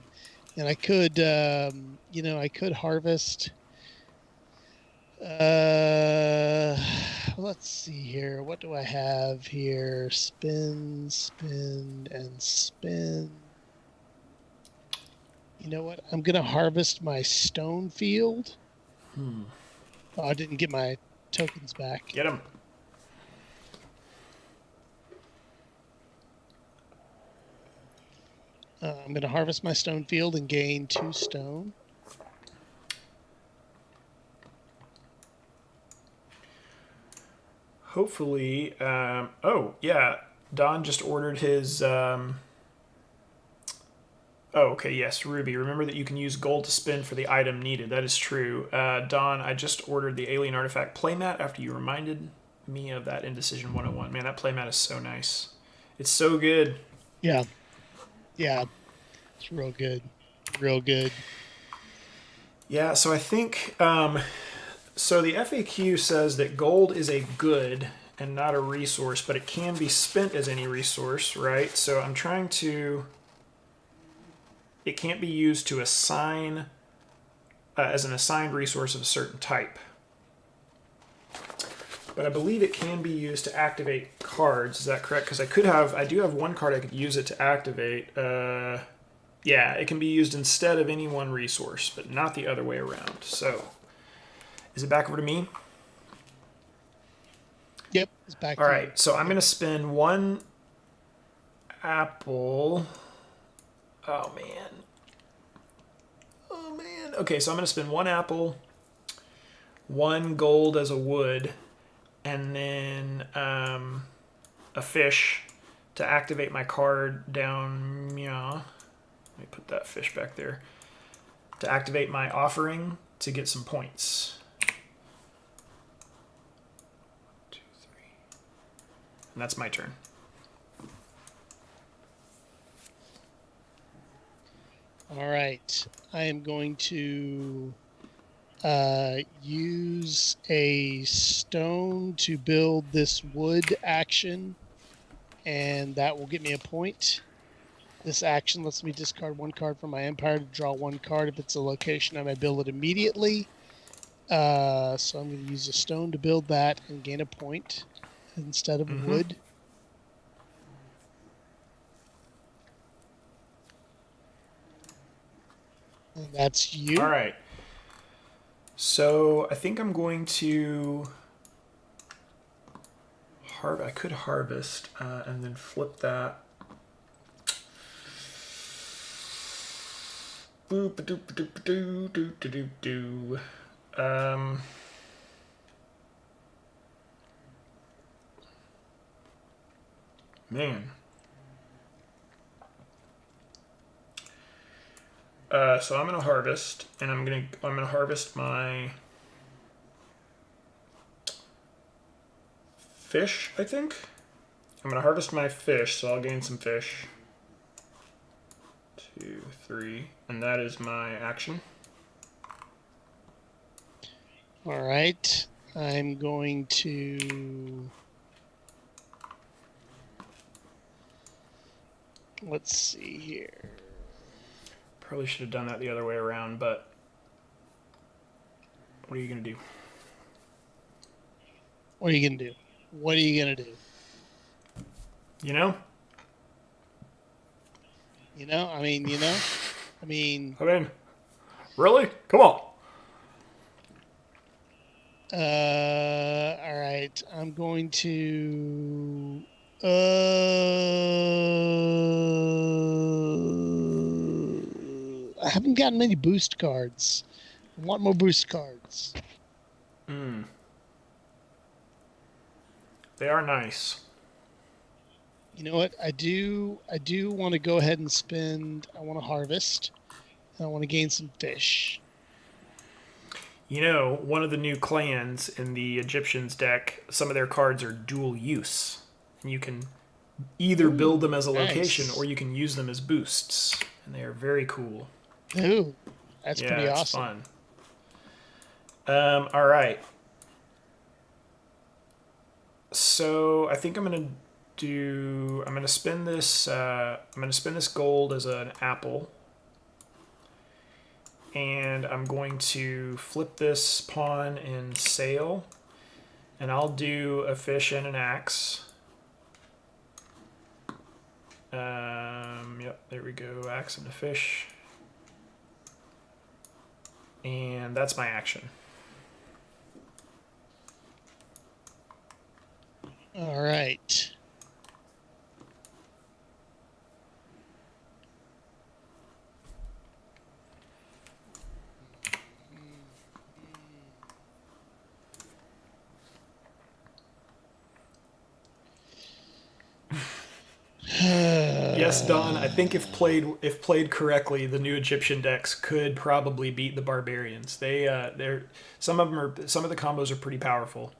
And I could, I could harvest. Let's see here. What do I have here? Spin, spin, and spin. You know what? I'm going to harvest my stone field. Oh, I didn't get my tokens back. Get him. I'm going to harvest my stone field and gain 2 stone. Hopefully, oh yeah, Don just ordered his. Oh, okay, yes, Ruby. Remember that you can use gold to spend for the item needed. That is true. Don, I just ordered the Alien Artifact playmat after you reminded me of that Indecision 101. Man, that playmat is so nice. It's so good. Yeah, yeah, it's real good, real good. Yeah, so I think so the FAQ says that gold is a good and not a resource, but it can be spent as any resource, right? So I'm trying to. It can't be used to assign as an assigned resource of a certain type. But I believe it can be used to activate cards. Is that correct? Because I do have one card I could use it to activate. Yeah, it can be used instead of any one resource, but not the other way around. So, is it back over to me? Yep, it's back All to right, you. so I'm going to spend one apple. Oh, man. Oh, man. Okay, so I'm going to spend one apple, one gold as a wood, and then a fish to activate my card down. Yeah. Let me put that fish back there. To activate my offering to get some points. 2, 3. And that's my turn. All right, I am going to use a stone to build this wood action, and that will get me a point. This action lets me discard 1 card from my empire to draw 1 card if it's a location I may build it immediately. So I'm going to use a stone to build that and gain a point instead of wood. And that's you. All right. So I think I'm going to I could harvest and then flip that. Boop doop doop doo doo doo doo doo. Man. So I'm gonna harvest, and I'm gonna harvest my fish. I think I'm gonna harvest my fish, so I'll gain some fish. 2, 3, and that is my action. All right. I'm going to. Let's see here. Probably should have done that the other way around, but what are you gonna do? What are you going to do? What are you going to do? You know? I mean, I mean, really? Come on. all right. I'm going to. I haven't gotten many boost cards. I want more boost cards. They are nice. You know what? I do want to go ahead and spend. I want to harvest. And I want to gain some fish. You know, one of the new clans in the Egyptians deck, some of their cards are dual use. And you can either build them as a location Nice. or you can use them as boosts. And they are very cool. Ooh, that's Yeah, pretty it's awesome. fun. All right. So I think I'm gonna spend this. I'm gonna spend this gold as an apple, and I'm going to flip this pawn in sail, and I'll do a fish and an axe. Yep, there we go. Axe and a fish, and that's my action. All right. Yes, Don. I think if played correctly, the new Egyptian decks could probably beat the barbarians. They're some of the combos are pretty powerful.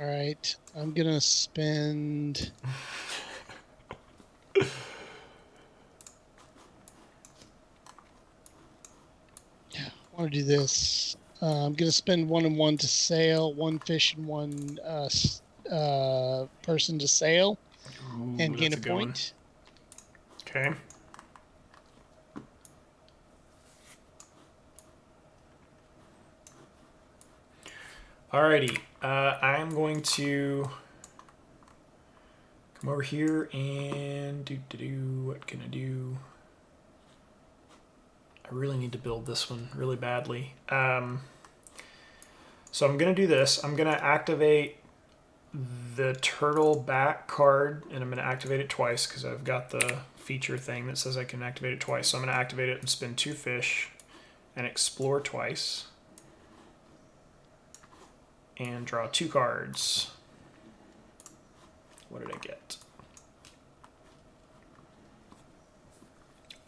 All right. I'm gonna spend. I want to do this. I'm gonna spend 1 and 1 to sail, 1 fish and 1 person to sail, Ooh, and gain that's a a good one. point. Okay. Alrighty. I'm going to come over here and do. What can I do? I really need to build this one really badly. So I'm going to do this. I'm going to activate the turtle back card, and I'm going to activate it twice because I've got the feature thing that says I can activate it twice. So I'm going to activate it and spin 2 fish and explore twice and draw 2 cards. What did I get?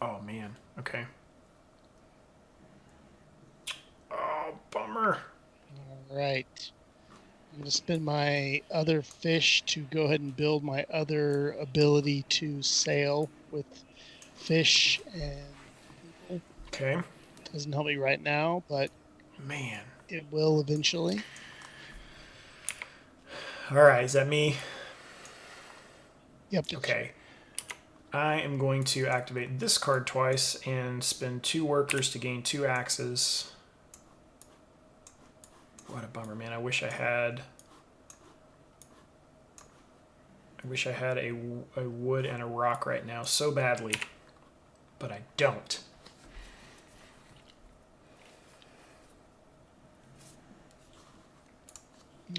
Oh man, okay. Oh, bummer. All right. I'm going to spend my other fish to go ahead and build my other ability to sail with fish and people. Okay. Doesn't help me right now, but Man. it will eventually. All right, is that me? Yep. Okay. I am going to activate this card twice and spend 2 workers to gain 2 axes. What a bummer, man. I wish I had a wood and a rock right now so badly, but I don't.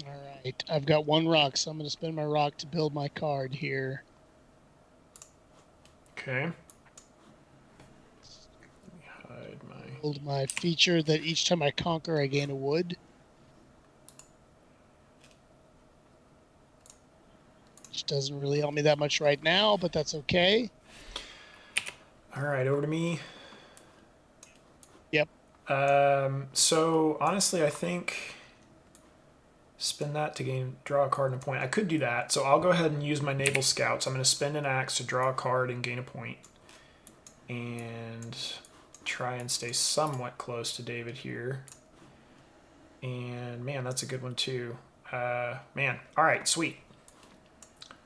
All right. I've got 1 rock, so I'm going to spend my rock to build my card here. Okay. Hide my. Build my feature that each time I conquer, I gain a wood. Which doesn't really help me that much right now, but that's okay. All right, over to me. Yep. So honestly, I think spend that to draw a card and a point. I could do that, so I'll go ahead and use my naval scouts. I'm going to spend an axe to draw a card and gain a point, and try and stay somewhat close to David here. And man, that's a good one too. Man, all right, sweet.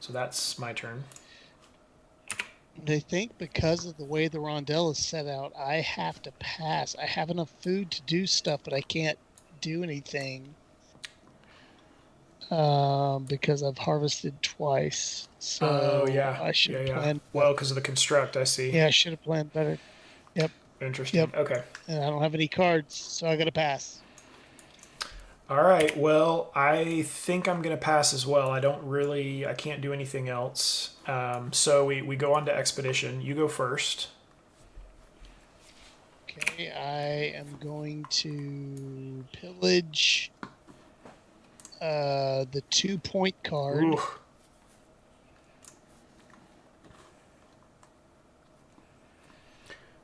So that's my turn. And I think because of the way the rondelle is set out, I have to pass. I have enough food to do stuff, but I can't do anything because I've harvested twice. Oh So yeah, I should yeah, have yeah. planned better. Well, because of the construct, I see. Yeah, I should have planned better. Yep, Interesting. yep. Okay. And I don't have any cards, so I got to pass. All right. Well, I think I'm gonna pass as well. I can't do anything else. So we go on to expedition. You go first. Okay, I am going to pillage the 2 point card. Ooh.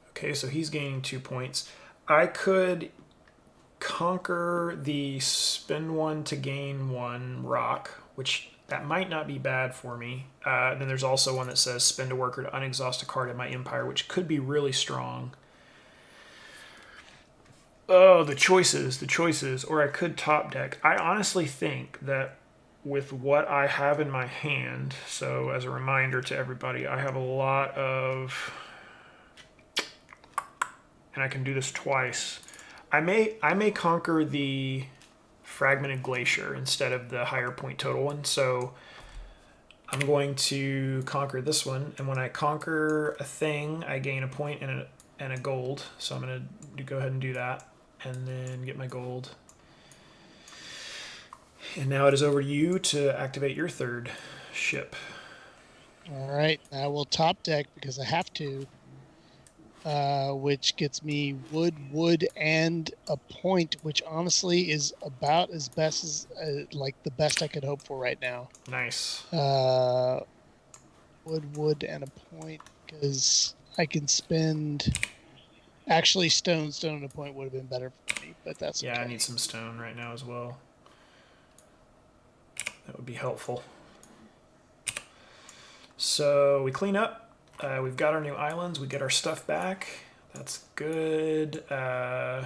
Okay, so he's gaining 2 points. I could conquer the spend 1 to gain 1 rock, which that might not be bad for me. Then there's also one that says spend a worker to unexhaust a card in my empire, which could be really strong. Oh, the choices. Or I could top deck. I honestly think that with what I have in my hand, so as a reminder to everybody, I have a lot of, and I can do this twice. I may conquer the fragmented glacier instead of the higher point total one. So I'm going to conquer this one, and when I conquer a thing, I gain a point and a gold. So I'm going to go ahead and do that, and then get my gold. And now it is over to you to activate your third ship. All right, I will top deck because I have to, which gets me wood, and a point, which honestly is about as best as like the best I could hope for right now. Nice. Wood, and a point because I can spend. Actually, stone, and a point would have been better for me, but that's Yeah, okay. I need some stone right now as well. That would be helpful. So we clean up. We've got our new islands. We get our stuff back. That's good. Hold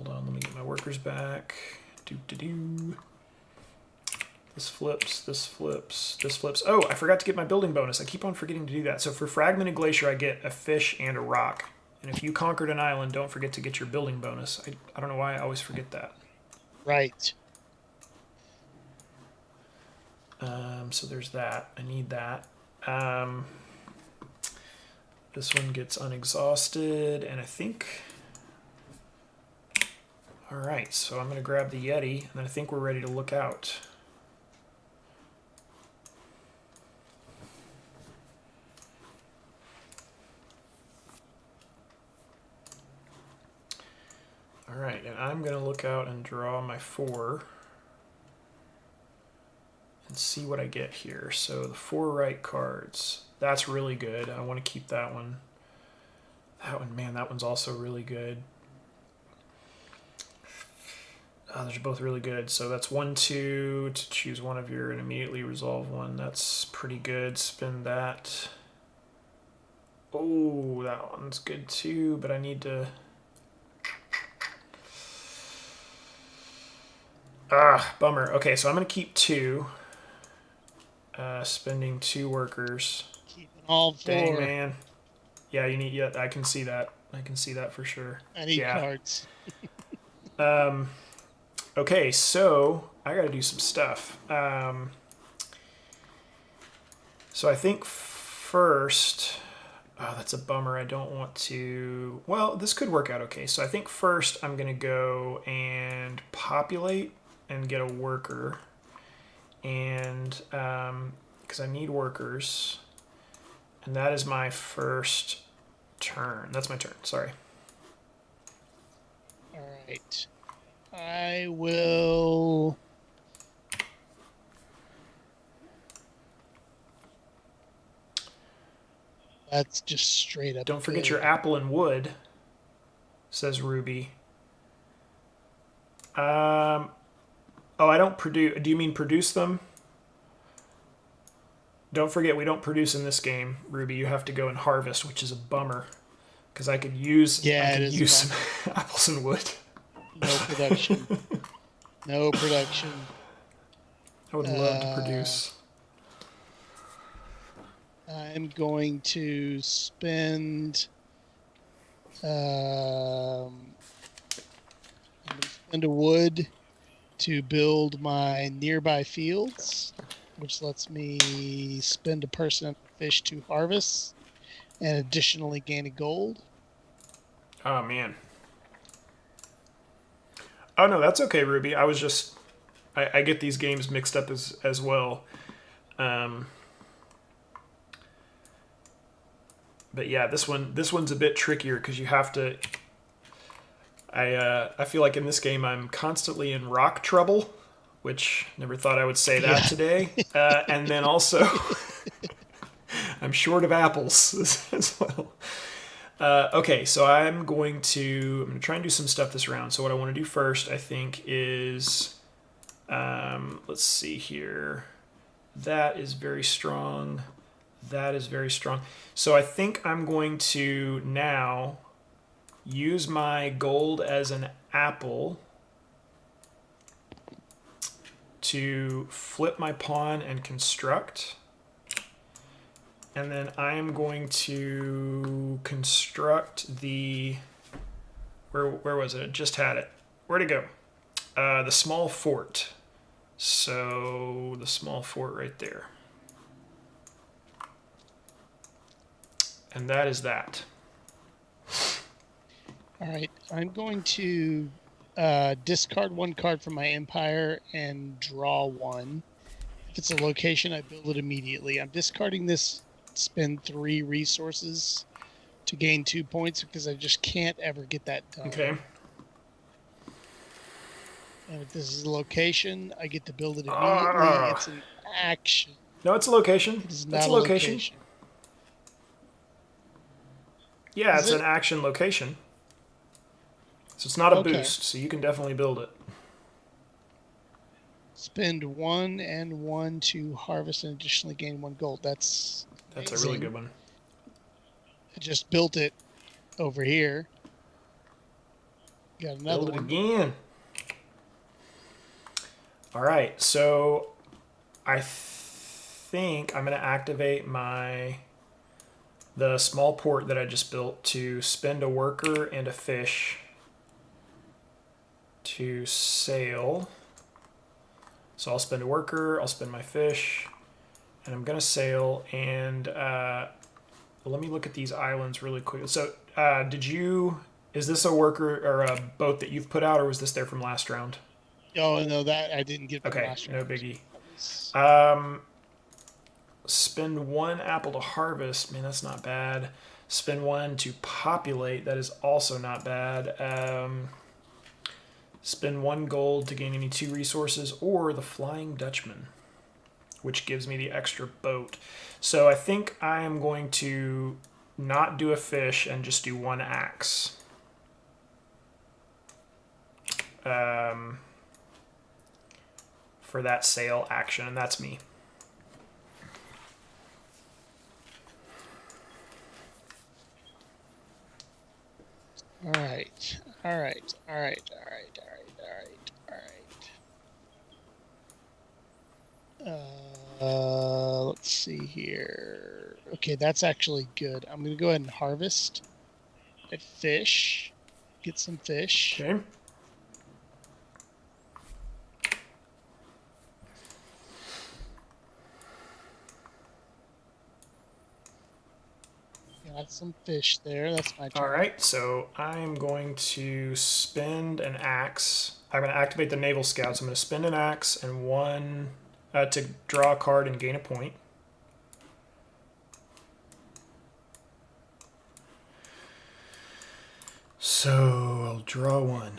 on, let me get my workers back. Do. This flips, this flips, this flips. Oh, I forgot to get my building bonus. I keep on forgetting to do that. So for Fragmented Glacier, I get a fish and a rock. And if you conquered an island, don't forget to get your building bonus. I don't know why I always forget that. Right. So there's that. I need that. This one gets unexhausted, and I think... All right, so I'm going to grab the Yeti, and then I think we're ready to look out. All right, and I'm going to look out and draw my 4 and see what I get here. So the 4 right cards. That's really good. I want to keep that one. That one, man, that one's also really good. Those are both really good. So that's 1, 2 to choose one of your and immediately resolve one. That's pretty good. Spin that. Oh, that one's good too, but I need to... Bummer. Okay, so I'm going to keep 2. Spending 2 workers. Keeping all 4. Dang, man. Yeah, you need... Yeah, I can see that. I can see that for sure. I need cards. Okay, so I got to do some stuff. So I think first... Oh, that's a bummer. I don't want to... Well, this could work out okay. So I think first I'm going to go and populate and get a worker. And because I need workers. And that is my first turn. That's my turn. Sorry. All right. I will... That's just straight up. Don't forget your apple and wood, says Ruby. Oh, I don't produce. Do you mean produce them? Don't forget, we don't produce in this game, Ruby. You have to go and harvest, which is a bummer. Because I could use, some apples and wood. No production. No production. I would love to produce. I'm going to spend... I'm going to spend a wood to build my nearby fields, which lets me spend a person and a fish to harvest, and additionally gain a gold. Oh, man. Oh, no, that's okay, Ruby. I was just... I get these games mixed up as well. But yeah, this one's a bit trickier because you have to... I feel like in this game I'm constantly in rock trouble, which never thought I would say that today. And then also I'm short of apples as well. Okay, so I'm going to try and do some stuff this round. So what I want to do first, I think, is let's see here. That is very strong. That is very strong. So I think I'm going to now use my gold as an apple to flip my pawn and construct. And then I am going to construct the... Where was it? I just had it. Where'd it go? The small fort. So the small fort right there. And that is that. All right, I'm going to discard one card from my empire and draw one. If it's a location, I build it immediately. I'm discarding this, spend 3 resources to gain 2 points because I just can't ever get that done. Okay. And if this is a location, I get to build it immediately. Oh. It's an action. No, it's a location. It is That's not a a location. location. Yeah, Is it's an it? action location. So it's not a Okay. boost, so you can definitely build it. Spend 1 and 1 to harvest and additionally gain 1 gold. That's That's amazing. a really good one. I just built it over here. Got another Build it one. again. All right, so I think I'm going to activate the small port that I just built to spend a worker and a fish to sail. So I'll spend a worker, I'll spend my fish, and I'm going to sail. And let me look at these islands really quick. So is this a worker or a boat that you've put out, or was this there from last round? Oh, no, that I didn't get from Okay, last no round. biggie. That was... Spend 1 apple to harvest. Man, that's not bad. Spend 1 to populate. That is also not bad. Spend 1 gold to gain any 2 resources, or the Flying Dutchman, which gives me the extra boat. So I think I am going to not do a fish and just do 1 axe. For that sail action, and that's me. All right. All right. All right. All right. All right. All right. All right. Let's see here. Okay, that's actually good. I'm going to go ahead and harvest a fish. Get some fish. Okay. Got some fish there. That's my turn. All right, so I'm going to spend an axe. I'm going to activate the Naval Scouts. I'm going to spend an axe and 1 to draw a card and gain a point. So I'll draw 1.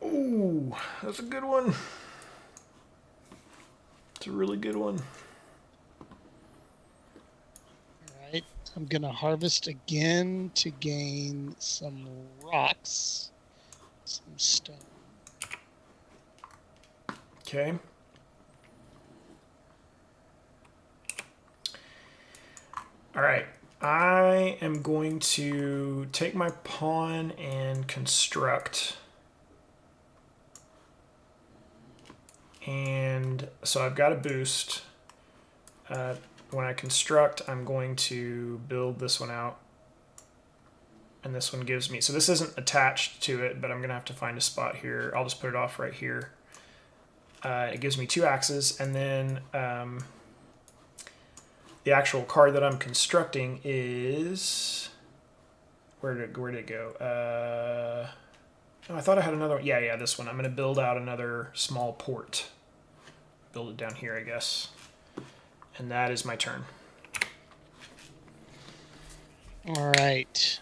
Ooh, that's a good one. It's a really good one. All right. I'm going to harvest again to gain some rocks, some stone. Okay. All right. I am going to take my pawn and construct. And so I've got a boost. When I construct, I'm going to build this one out. And this one gives me, so this isn't attached to it, but I'm going to have to find a spot here. I'll just put it off right here. It gives me 2 axes, and then the actual card that I'm constructing is, where did it go? Oh, I thought I had another one. Yeah, this one. I'm going to build out another small port. Build it down here, I guess. And that is my turn. All right.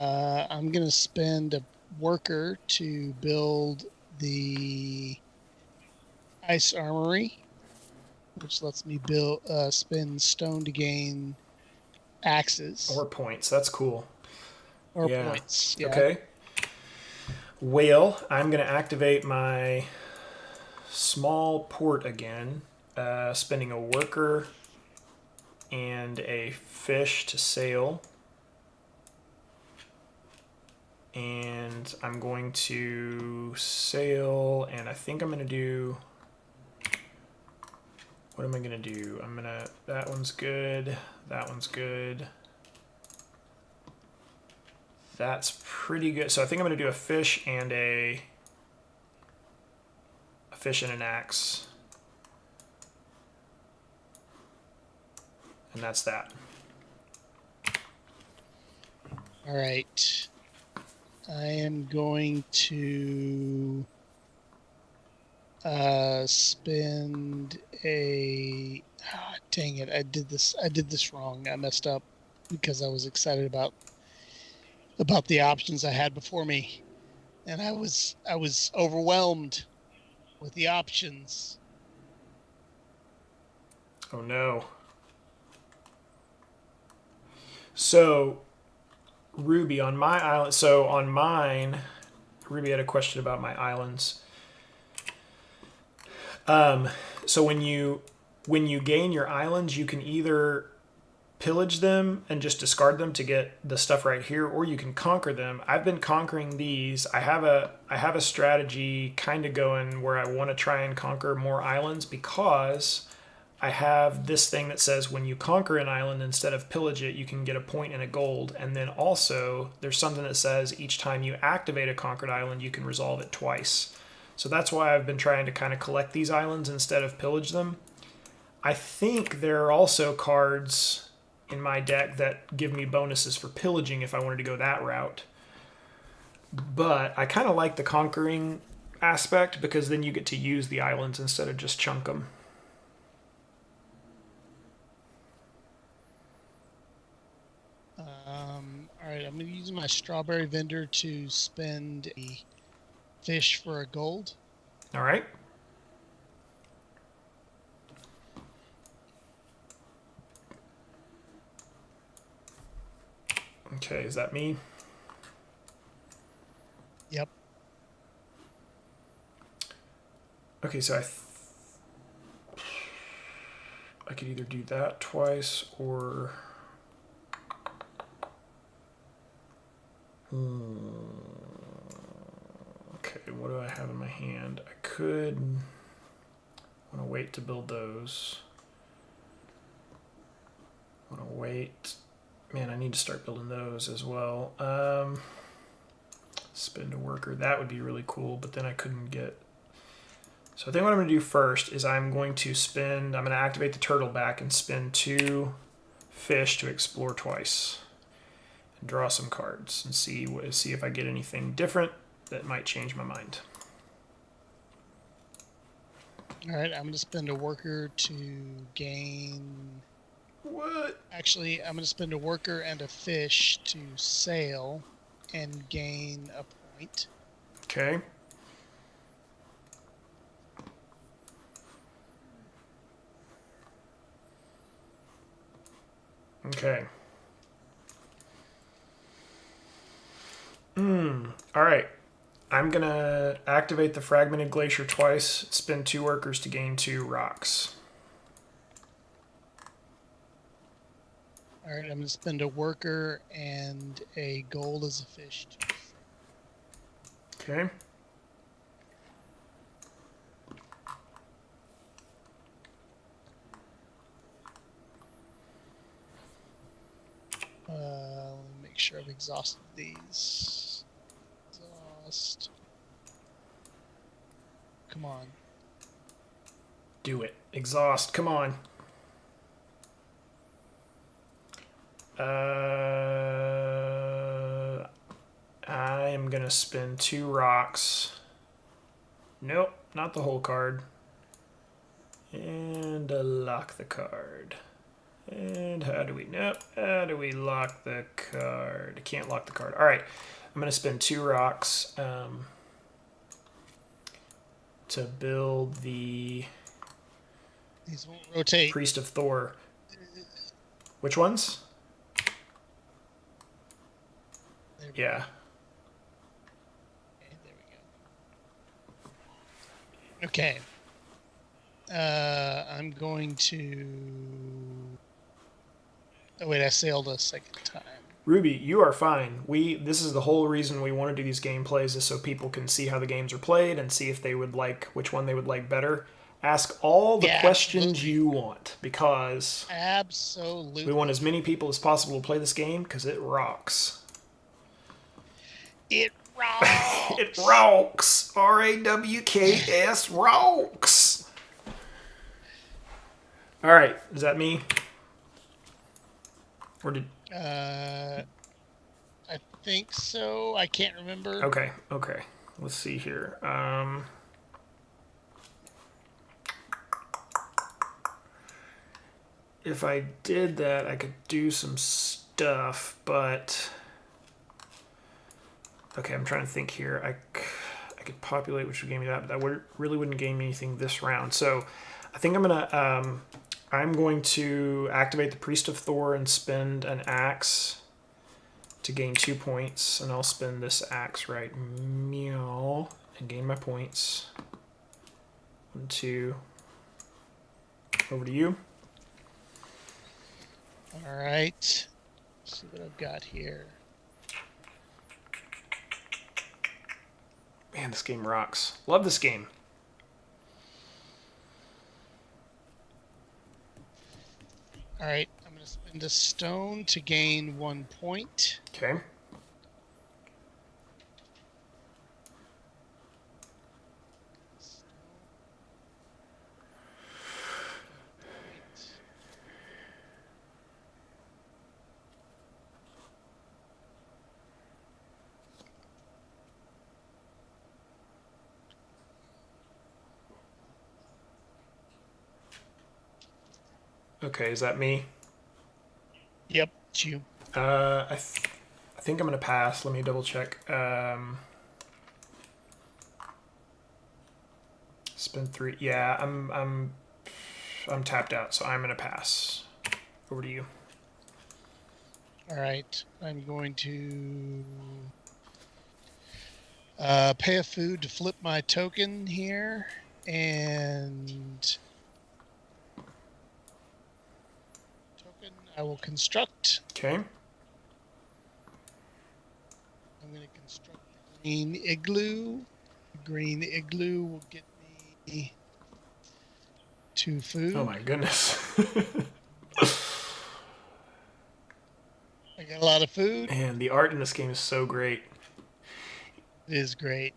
I'm going to spend a worker to build the ice armory, which lets me spend stone to gain axes. Or points. That's cool. Or points. Yeah. Okay. Whale. I'm going to activate my small port again, spending a worker and a fish to sail. And I'm going to sail, and I think I'm going to do, what am I going to do? That one's good, that one's good. That's pretty good. So I think I'm going to do a fish and a fish and an axe. And that's that. All right. I am going to spend a dang it. I did this wrong. I messed up because I was excited about the options I had before me. And I was overwhelmed with the options. Oh no. So, Ruby, on my island, so on mine, Ruby had a question about my islands. So when you gain your islands, you can either pillage them and just discard them to get the stuff right here, or you can conquer them. I've been conquering these. I have a strategy kind of going where I want to try and conquer more islands because I have this thing that says when you conquer an island, instead of pillage it, you can get a point and a gold. And then also there's something that says each time you activate a conquered island, you can resolve it twice. So that's why I've been trying to kind of collect these islands instead of pillage them. I think there are also cards in my deck that give me bonuses for pillaging if I wanted to go that route. But I kind of like the conquering aspect because then you get to use the islands instead of just chunk them. All right, I'm going to use my strawberry vendor to spend a fish for a gold. All right. Okay, is that me? Yep. Okay, so I could either do that twice or okay, what do I have in my hand? I could want to wait to build those. Want to wait. Man, I need to start building those as well. Spend a worker. That would be really cool, but then I couldn't get... So I think what I'm going to do first is I'm going to activate the turtle back and spend 2 fish to explore twice. And draw some cards and see if I get anything different that might change my mind. All right, I'm going to spend a worker to gain... What? Actually, I'm going to spend a worker and a fish to sail and gain a point. Okay. Okay. All right. I'm going to activate the Fragmented Glacier twice, spend 2 workers to gain 2 rocks. All right, I'm going to spend a worker and a gold as a fish. Okay. Let me make sure I've exhausted these. Exhaust. Come on. Do it. Exhaust. Come on. I am going to spend 2 rocks. Nope, not the whole card. And lock the card. And how do we lock the card? I can't lock the card. All right, I'm going to spend 2 rocks to build the These won't rotate. Priest of Thor. Which ones? Yeah. Okay, there we go. Okay. I'm going to... Oh, wait, I sailed a second time. Ruby, you are fine. This is the whole reason we want to do these gameplays is so people can see how the games are played and see if they would like which one they would like better. Ask all the questions absolutely. you want because Absolutely. we want as many people as possible to play this game because it rocks. It rocks. It rocks. R-A-W-K-S rocks. All right, is that me? Or did? I think so. I can't remember. Okay. Let's see here. If I did that, I could do some stuff, but okay, I'm trying to think here. I could populate, which would give me that, but that really wouldn't gain me anything this round. So I think I'm going to activate the Priest of Thor and spend an axe to gain 2 points, and I'll spend this axe right meow and gain my points. 1, 2. Over to you. All right. Let's see what I've got here. Man, this game rocks. Love this game. All right. I'm going to spend a stone to gain 1 point. Okay. Okay, is that me? Yep, it's you. I think I'm gonna pass. Let me double check. Spend 3. Yeah, I'm tapped out, so I'm gonna pass. Over to you. All right. I'm going to pay a food to flip my token here, and token I will construct. Okay. I'm going to construct the green igloo. The green igloo will get me 2 food. Oh my goodness. I got a lot of food. And the art in this game is so great. It is great.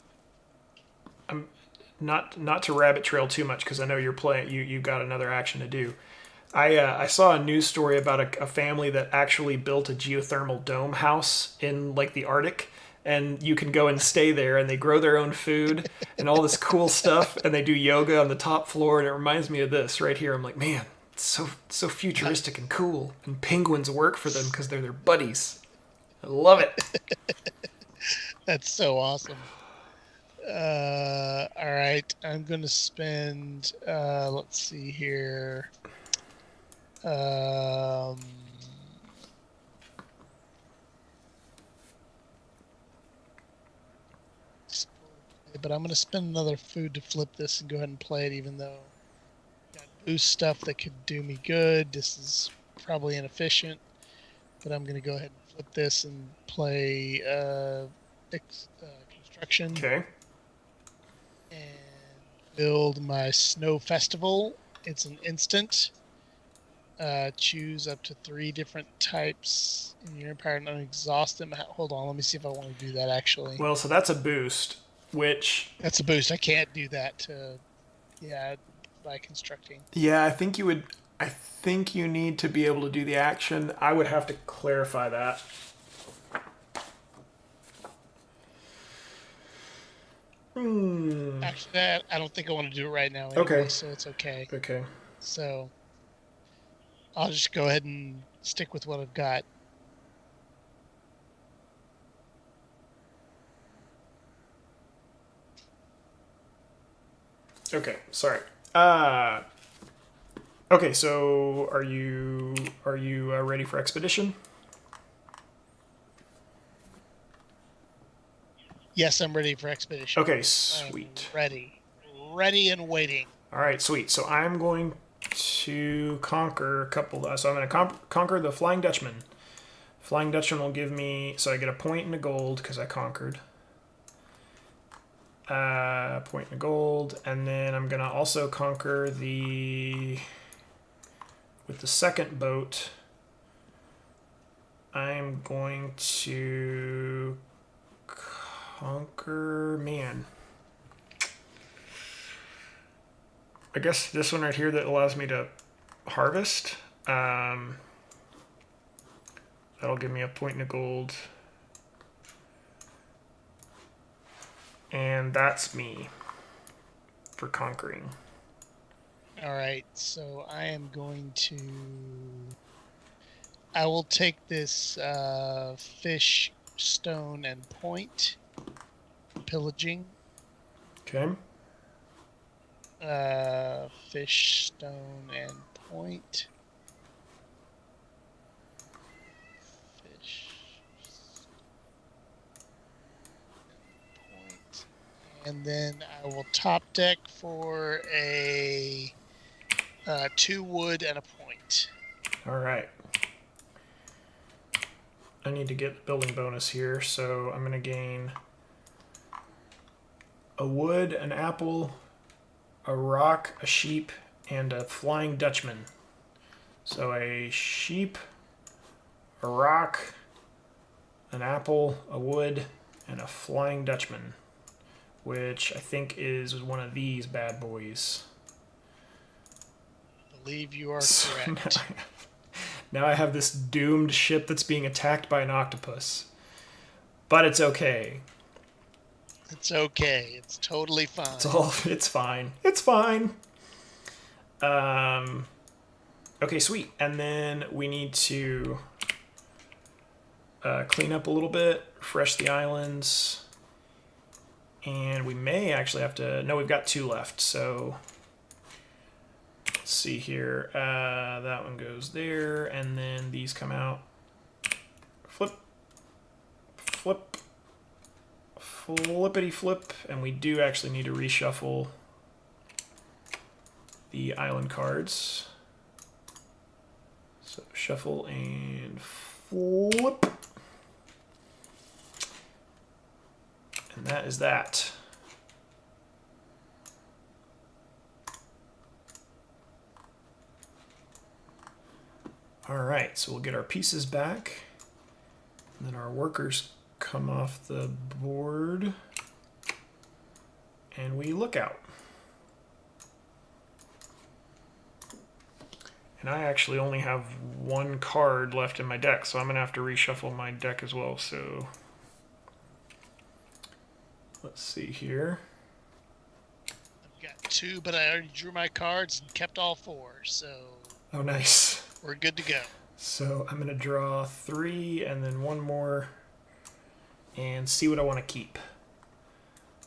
I'm not to rabbit trail too much because I know you're playing. You've got another action to do. I saw a news story about a family that actually built a geothermal dome house in like the Arctic, and you can go and stay there, and they grow their own food and all this cool stuff, and they do yoga on the top floor, and it reminds me of this right here. I'm like, man, it's so futuristic and cool, and penguins work for them because they're their buddies. I love it. That's so awesome. All right. I'm going to spend, let's see here. But I'm going to spend another food to flip this and go ahead and play it, even though I've got boost stuff that could do me good. This is probably inefficient, but I'm going to go ahead and flip this and play construction. Okay. And build my snow festival. It's an instant. Choose up to 3 different types in your empire and unexhaust them. Hold on, let me see if I want to do that actually. Well, so that's a boost, which... That's a boost. I can't do that by constructing. Yeah, I think you would... I think you need to be able to do the action. I would have to clarify that. Actually, I don't think I want to do it right now anyway, Okay. so it's okay. Okay. So I'll just go ahead and stick with what I've got. Okay, sorry. Okay, so are you ready for expedition? Yes, I'm ready for expedition. Okay, sweet. Ready and waiting. All right, sweet. So I'm going to conquer a couple. So I'm going to conquer the Flying Dutchman. Flying Dutchman will give me, so I get a point and a gold because I conquered. Point and a gold, and then I'm gonna also conquer with the second boat. I'm going to Conquer, man. I guess this one right here that allows me to harvest. That'll give me a point in a gold. And that's me for conquering. All right, so I am going to. I will take this fish, stone, and point. Pillaging. Okay. Fish, stone, and point. Fish, point. And then I will top deck for a 2 wood and a point. All right. I need to get the building bonus here, so I'm going to gain a wood, an apple, a rock, a sheep, and a flying Dutchman. So a sheep, a rock, an apple, a wood, and a flying Dutchman, which I think is one of these bad boys. I believe you are correct. Now I have this doomed ship that's being attacked by an octopus. But it's okay. It's okay. It's totally fine. It's fine. It's fine. Okay, sweet. And then we need to clean up a little bit, refresh the islands. And we may actually have to... No, we've got 2 left, so... Let's see here. That one goes there, and then these come out. Flip. Flip. Flippity flip. And we do actually need to reshuffle the island cards. So shuffle and flip. And that is that. All right, so we'll get our pieces back. And then our workers come off the board. And we look out. And I actually only have 1 card left in my deck, so I'm going to have to reshuffle my deck as well. So let's see here. I've got 2, but I already drew my cards and kept all 4, so... Oh, nice. We're good to go. So I'm going to draw 3 and then 1 more and see what I want to keep.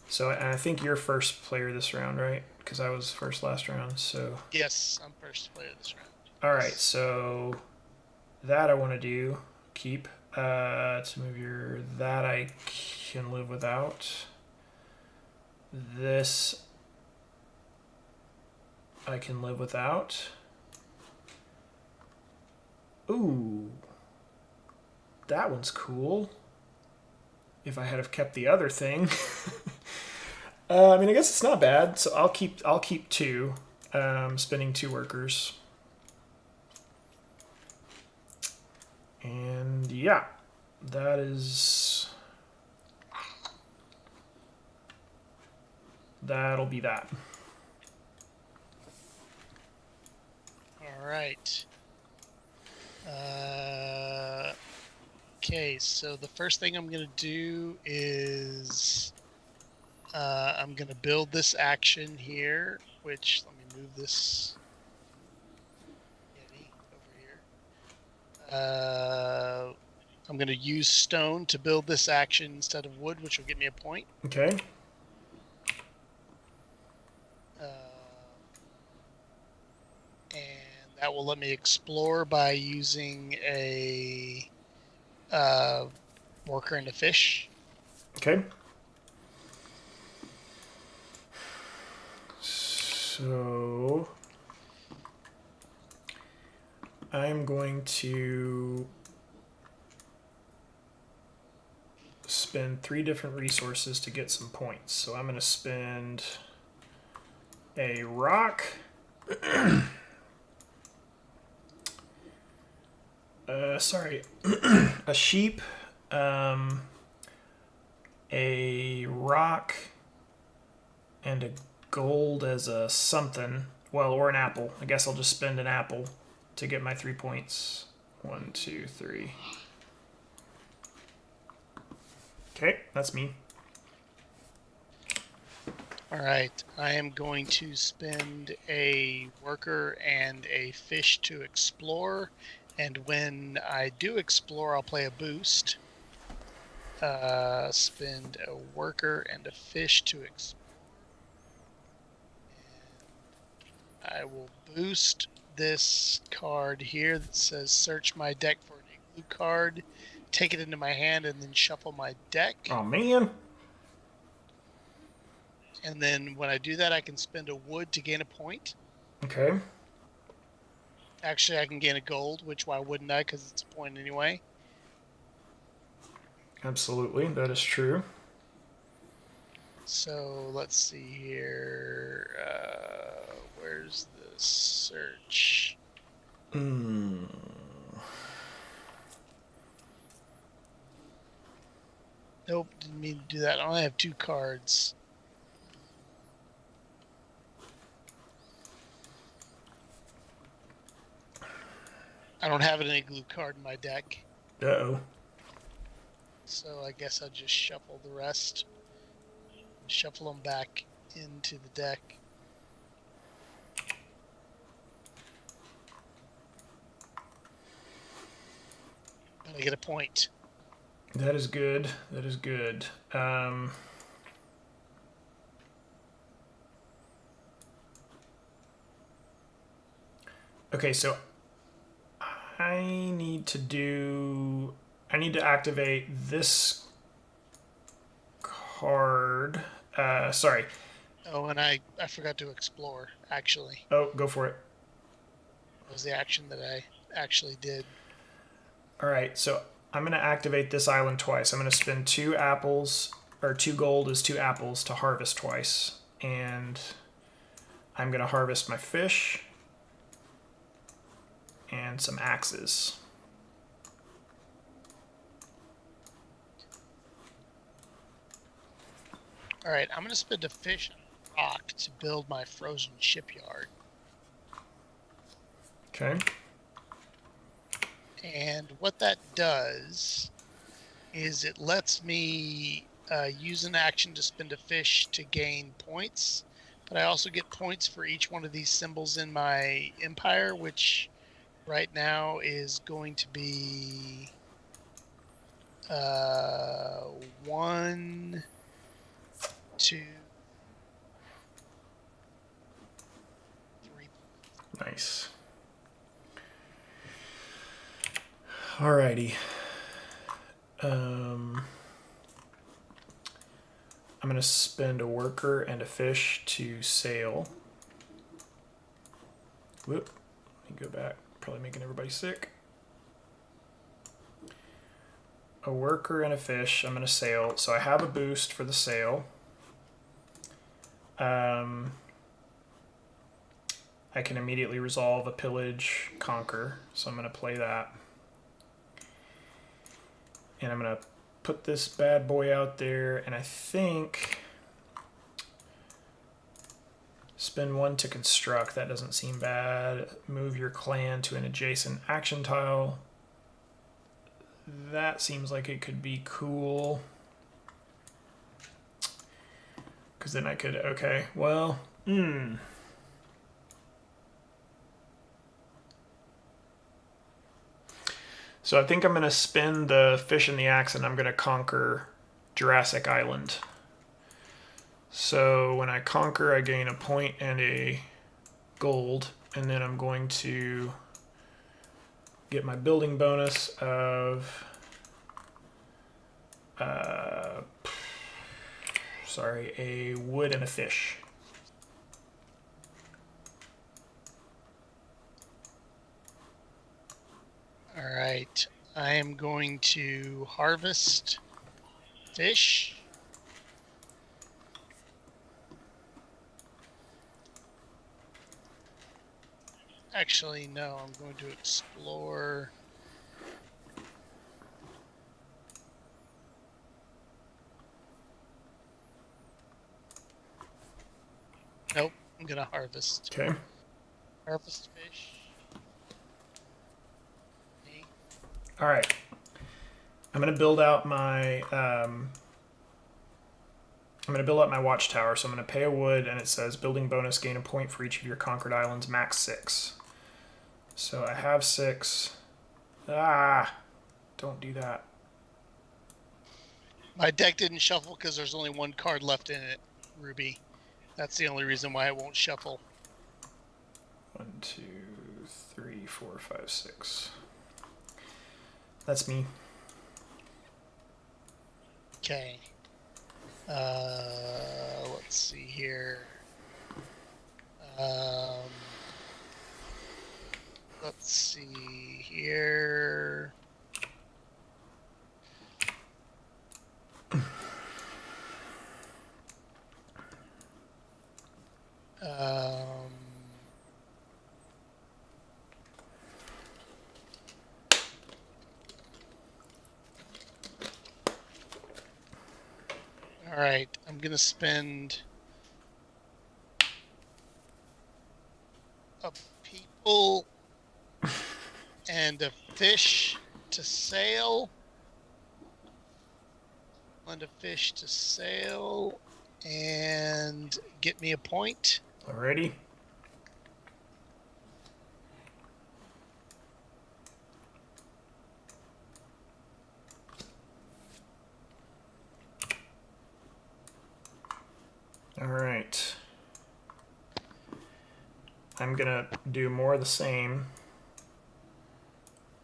So I think you're first player this round, right? Because I was first last round, so... Yes, I'm first player this round. All right, so that I want to do, keep. To move your... That I can live without. This I can live without. Ooh, that one's cool. If I had have kept the other thing, I mean, I guess it's not bad. So I'll keep 2, spending 2 workers, and yeah, that'll be that. All right. Okay, so the first thing I'm going to do is I'm going to build this action here, which, let me move this Yeti over here. I'm going to use stone to build this action instead of wood, which will get me a point. Okay. And that will let me explore by using a worker and a fish. Okay. So I'm going to spend 3 different resources to get some points. So I'm going to spend a rock, a sheep, a rock and a gold as a something. Well, or an apple. I guess I'll just spend an apple to get my 3 points. 1, 2, 3. Okay, that's me. All right, I am going to spend a worker and a fish to explore, and when I do explore, I'll play a boost. Spend a worker and a fish to explore. And I will boost this card here that says search my deck for an igloo card, take it into my hand, and then shuffle my deck. Oh, man. And then when I do that, I can spend a wood to gain a point. Okay. Actually, I can gain a gold, which why wouldn't I? Because it's a point anyway. Absolutely, that is true. So let's see here. Where's the search? Hmm. Nope, didn't mean to do that. I only have 2 cards. I don't have an igloo card in my deck, Uh-oh. so I guess I'll just shuffle the rest. Shuffle them back into the deck. And I get a point. That is good. That is good. Okay, so I need to activate this card. Sorry. Oh, and I forgot to explore, actually. Oh, go for it. That was the action that I actually did. All right, so I'm going to activate this island twice. I'm going to spend 2 apples, or 2 gold is 2 apples to harvest twice. And I'm going to harvest my fish and some axes. All right, I'm going to spend a fish and a rock to build my frozen shipyard. Okay. And what that does is it lets me use an action to spend a fish to gain points, but I also get points for each one of these symbols in my empire, which right now is going to be 1, 2, 3. Nice. Alrighty. I'm going to spend a worker and a fish to sail. Whoop. Let me go back. Probably making everybody sick. A worker and a fish. I'm going to sail. So I have a boost for the sail. I can immediately resolve a pillage conquer. So I'm going to play that. And I'm going to put this bad boy out there, and I think spend 1 to construct. That doesn't seem bad. Move your clan to an adjacent action tile. That seems like it could be cool. Because then I could, okay, well, So I think I'm going to spin the fish and the axe, and I'm going to conquer Jurassic Island. So when I conquer, I gain a point and a gold, and then I'm going to get my building bonus of a wood and a fish. All right, I am going to harvest fish. Actually, no, I'm going to explore. Nope. I'm gonna harvest. Okay. Harvest fish. Me. All right. I'm gonna build out my watchtower. So I'm gonna pay a wood, and it says building bonus, gain a point for each of your conquered islands, max 6. So I have 6. Ah, don't do that. My deck didn't shuffle because there's only one card left in it, Ruby. That's the only reason why it won't shuffle. 1, 2, 3, 4, 5, 6. That's me. Okay. Let's see here. Let's see here. Um, all right, I'm gonna spend a people and a fish to sail. And a fish to sail and get me a point. Alrighty. Alright. I'm gonna do more of the same.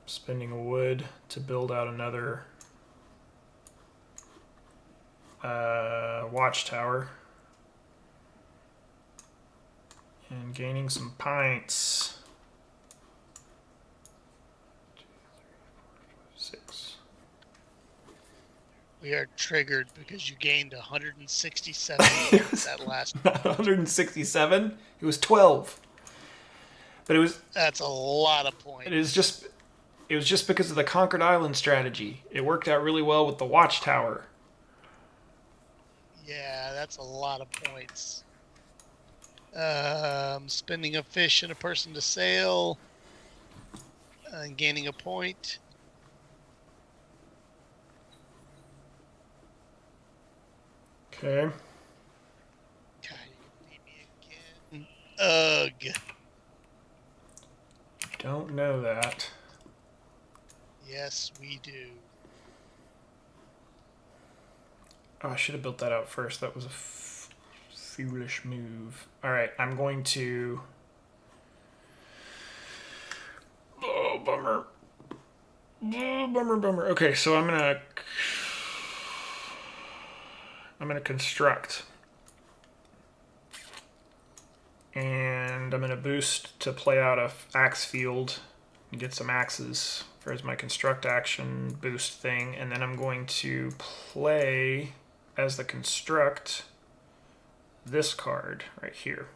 Spending a wood to build out another watchtower. And gaining some pints. 2, 3, 4, 5, 6. We are triggered because you gained 167 that last. Not 167. It was 12. But That's a lot of points. it was just because of the conquered island strategy. It worked out really well with the watchtower. Yeah, that's a lot of points. Spending a fish and a person to sail and gaining a point. Okay. God, you beat me again. Ugh. Don't know that. Yes, we do. Oh, I should have built that out first. That was a foolish move. Alright, I'm going to... Oh, bummer. Oh, bummer. Okay, so I'm gonna construct. And I'm gonna boost to play out a axe field and get some axes for as my construct action boost thing, and then I'm going to play as the construct this card right here.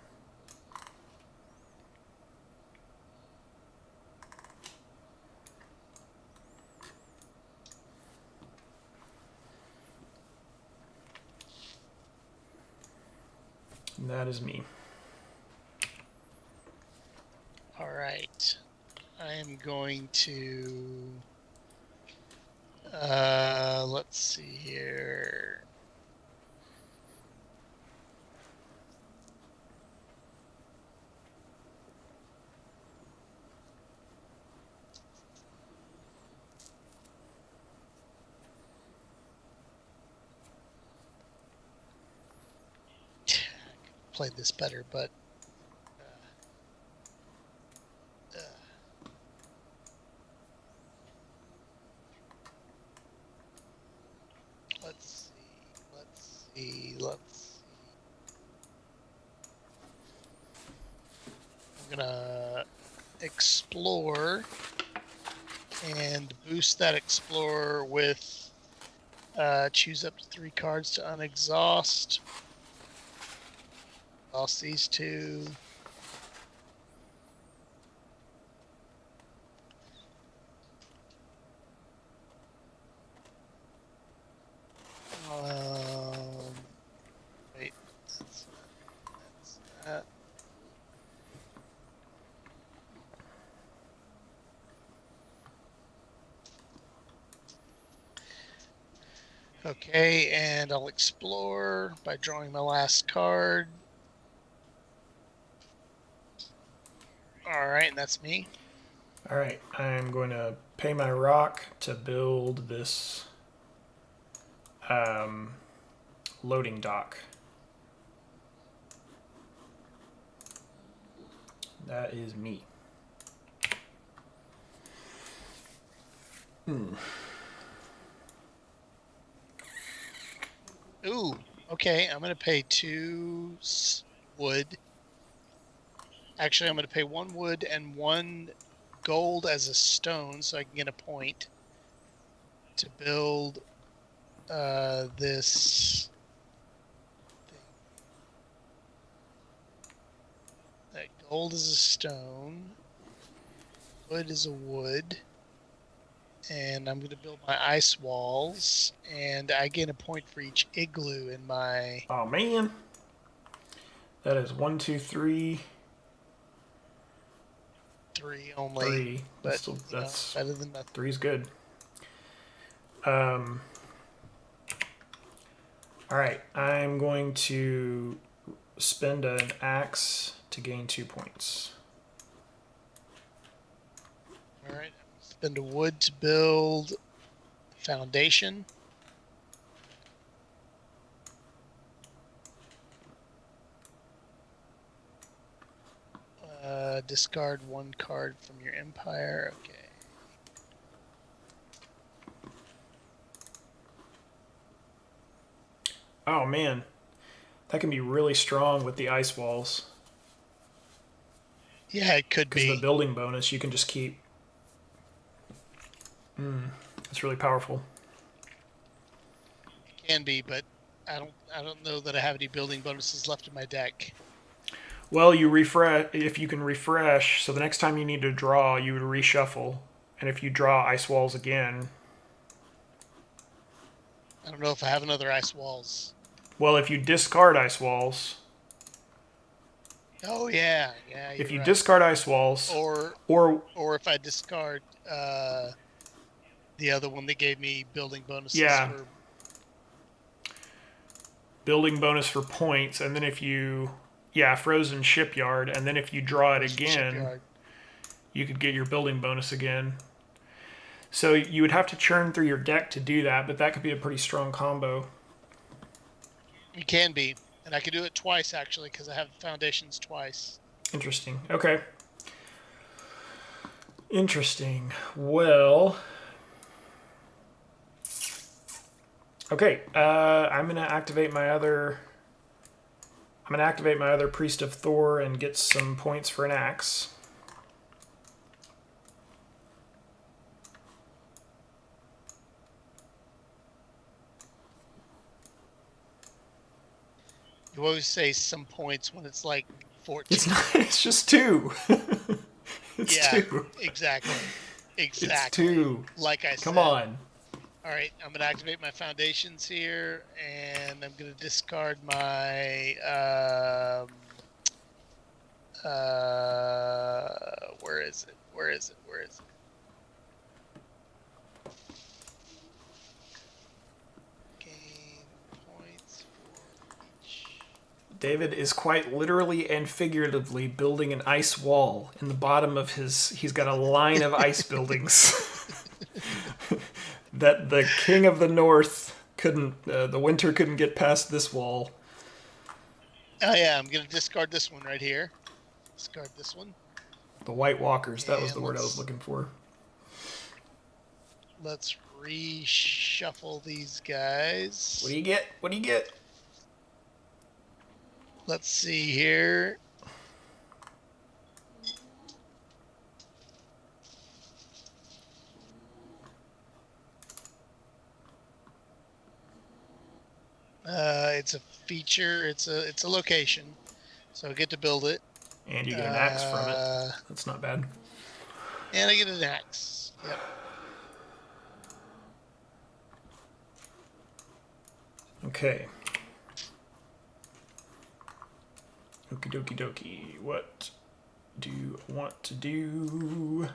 And that is me. All right. I am going to let's see here. Played this better, but let's see. I'm gonna explore and boost that explorer with choose up to 3 cards to unexhaust. Lost these 2. Wait. That's Okay, and I'll explore by drawing my last card. All right, and that's me. All right, I'm going to pay my rock to build this um, loading dock. That is me. Ooh, okay, I'm going to pay wood. Actually, I'm going to pay 1 wood and 1 gold as a stone so I can get a point to build this thing. That gold is a stone, wood is a wood, and I'm going to build my ice walls, and I get a point for each igloo in my... Oh man, that is 1, 2, 3, 3 only, 3. but That's better than nothing. 3's good. Um, all right, I'm going to spend an axe to gain 2 points. All right, spend a wood to build foundation. Discard 1 card from your empire. Okay. Oh man, that can be really strong with the ice walls. Yeah, it could Because of the be. building bonus, you can just keep. It's really powerful. It can be, but I don't know that I have any building bonuses left in my deck. Well, you refresh if you can refresh. So the next time you need to draw, you would reshuffle, and if you draw ice walls again, I don't know if I have another ice walls. well, if you discard ice walls, Oh yeah, if you're you right. discard ice walls, Or or or if I discard the other one that gave me building bonuses yeah, for... building bonus for points, and then if you frozen shipyard, and then if you draw it Frozen again, Shipyard. you could get your building bonus again. So you would have to churn through your deck to do that, but that could be a pretty strong combo. It can be, and I could do it twice actually because I have foundations twice. Interesting. Okay. Interesting. Well, okay. I'm gonna activate my other. I'm gonna activate my other Priest of Thor and get some points for an axe. You always say some points when it's like 14. It's not. It's just 2. It's Yeah, 2. exactly. It's Exactly. 2. Like I Come said. on. All right, I'm going to activate my foundations here, and I'm going to discard my... where is it? Where is it? Where is it? Gain points for each... David is quite literally and figuratively building an ice wall in the bottom of his. He's got a line of ice buildings that the king of the north couldn't. The winter couldn't get past this wall. Oh yeah, I'm going to discard this one right here. Discard this one. The White Walkers. That was And the word I was looking for. let's reshuffle these guys. What do you get? What do you get? Let's see here. It's a feature. It's a location, so I get to build it. And you get an axe from it. That's not bad. And I get an axe. Yep. Okay. Okie dokie dokie. What do you want to do?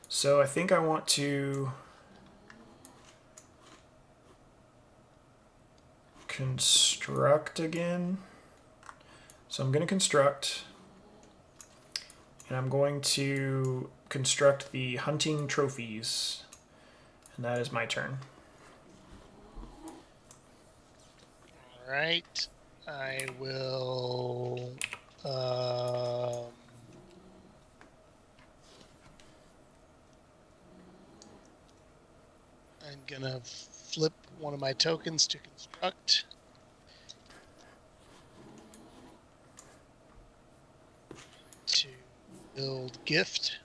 So I think I want to construct again. So I'm going to construct, and I'm going to construct the hunting trophies, and that is my turn. All right. I will. I'm gonna flip one of my tokens to construct. To build gift.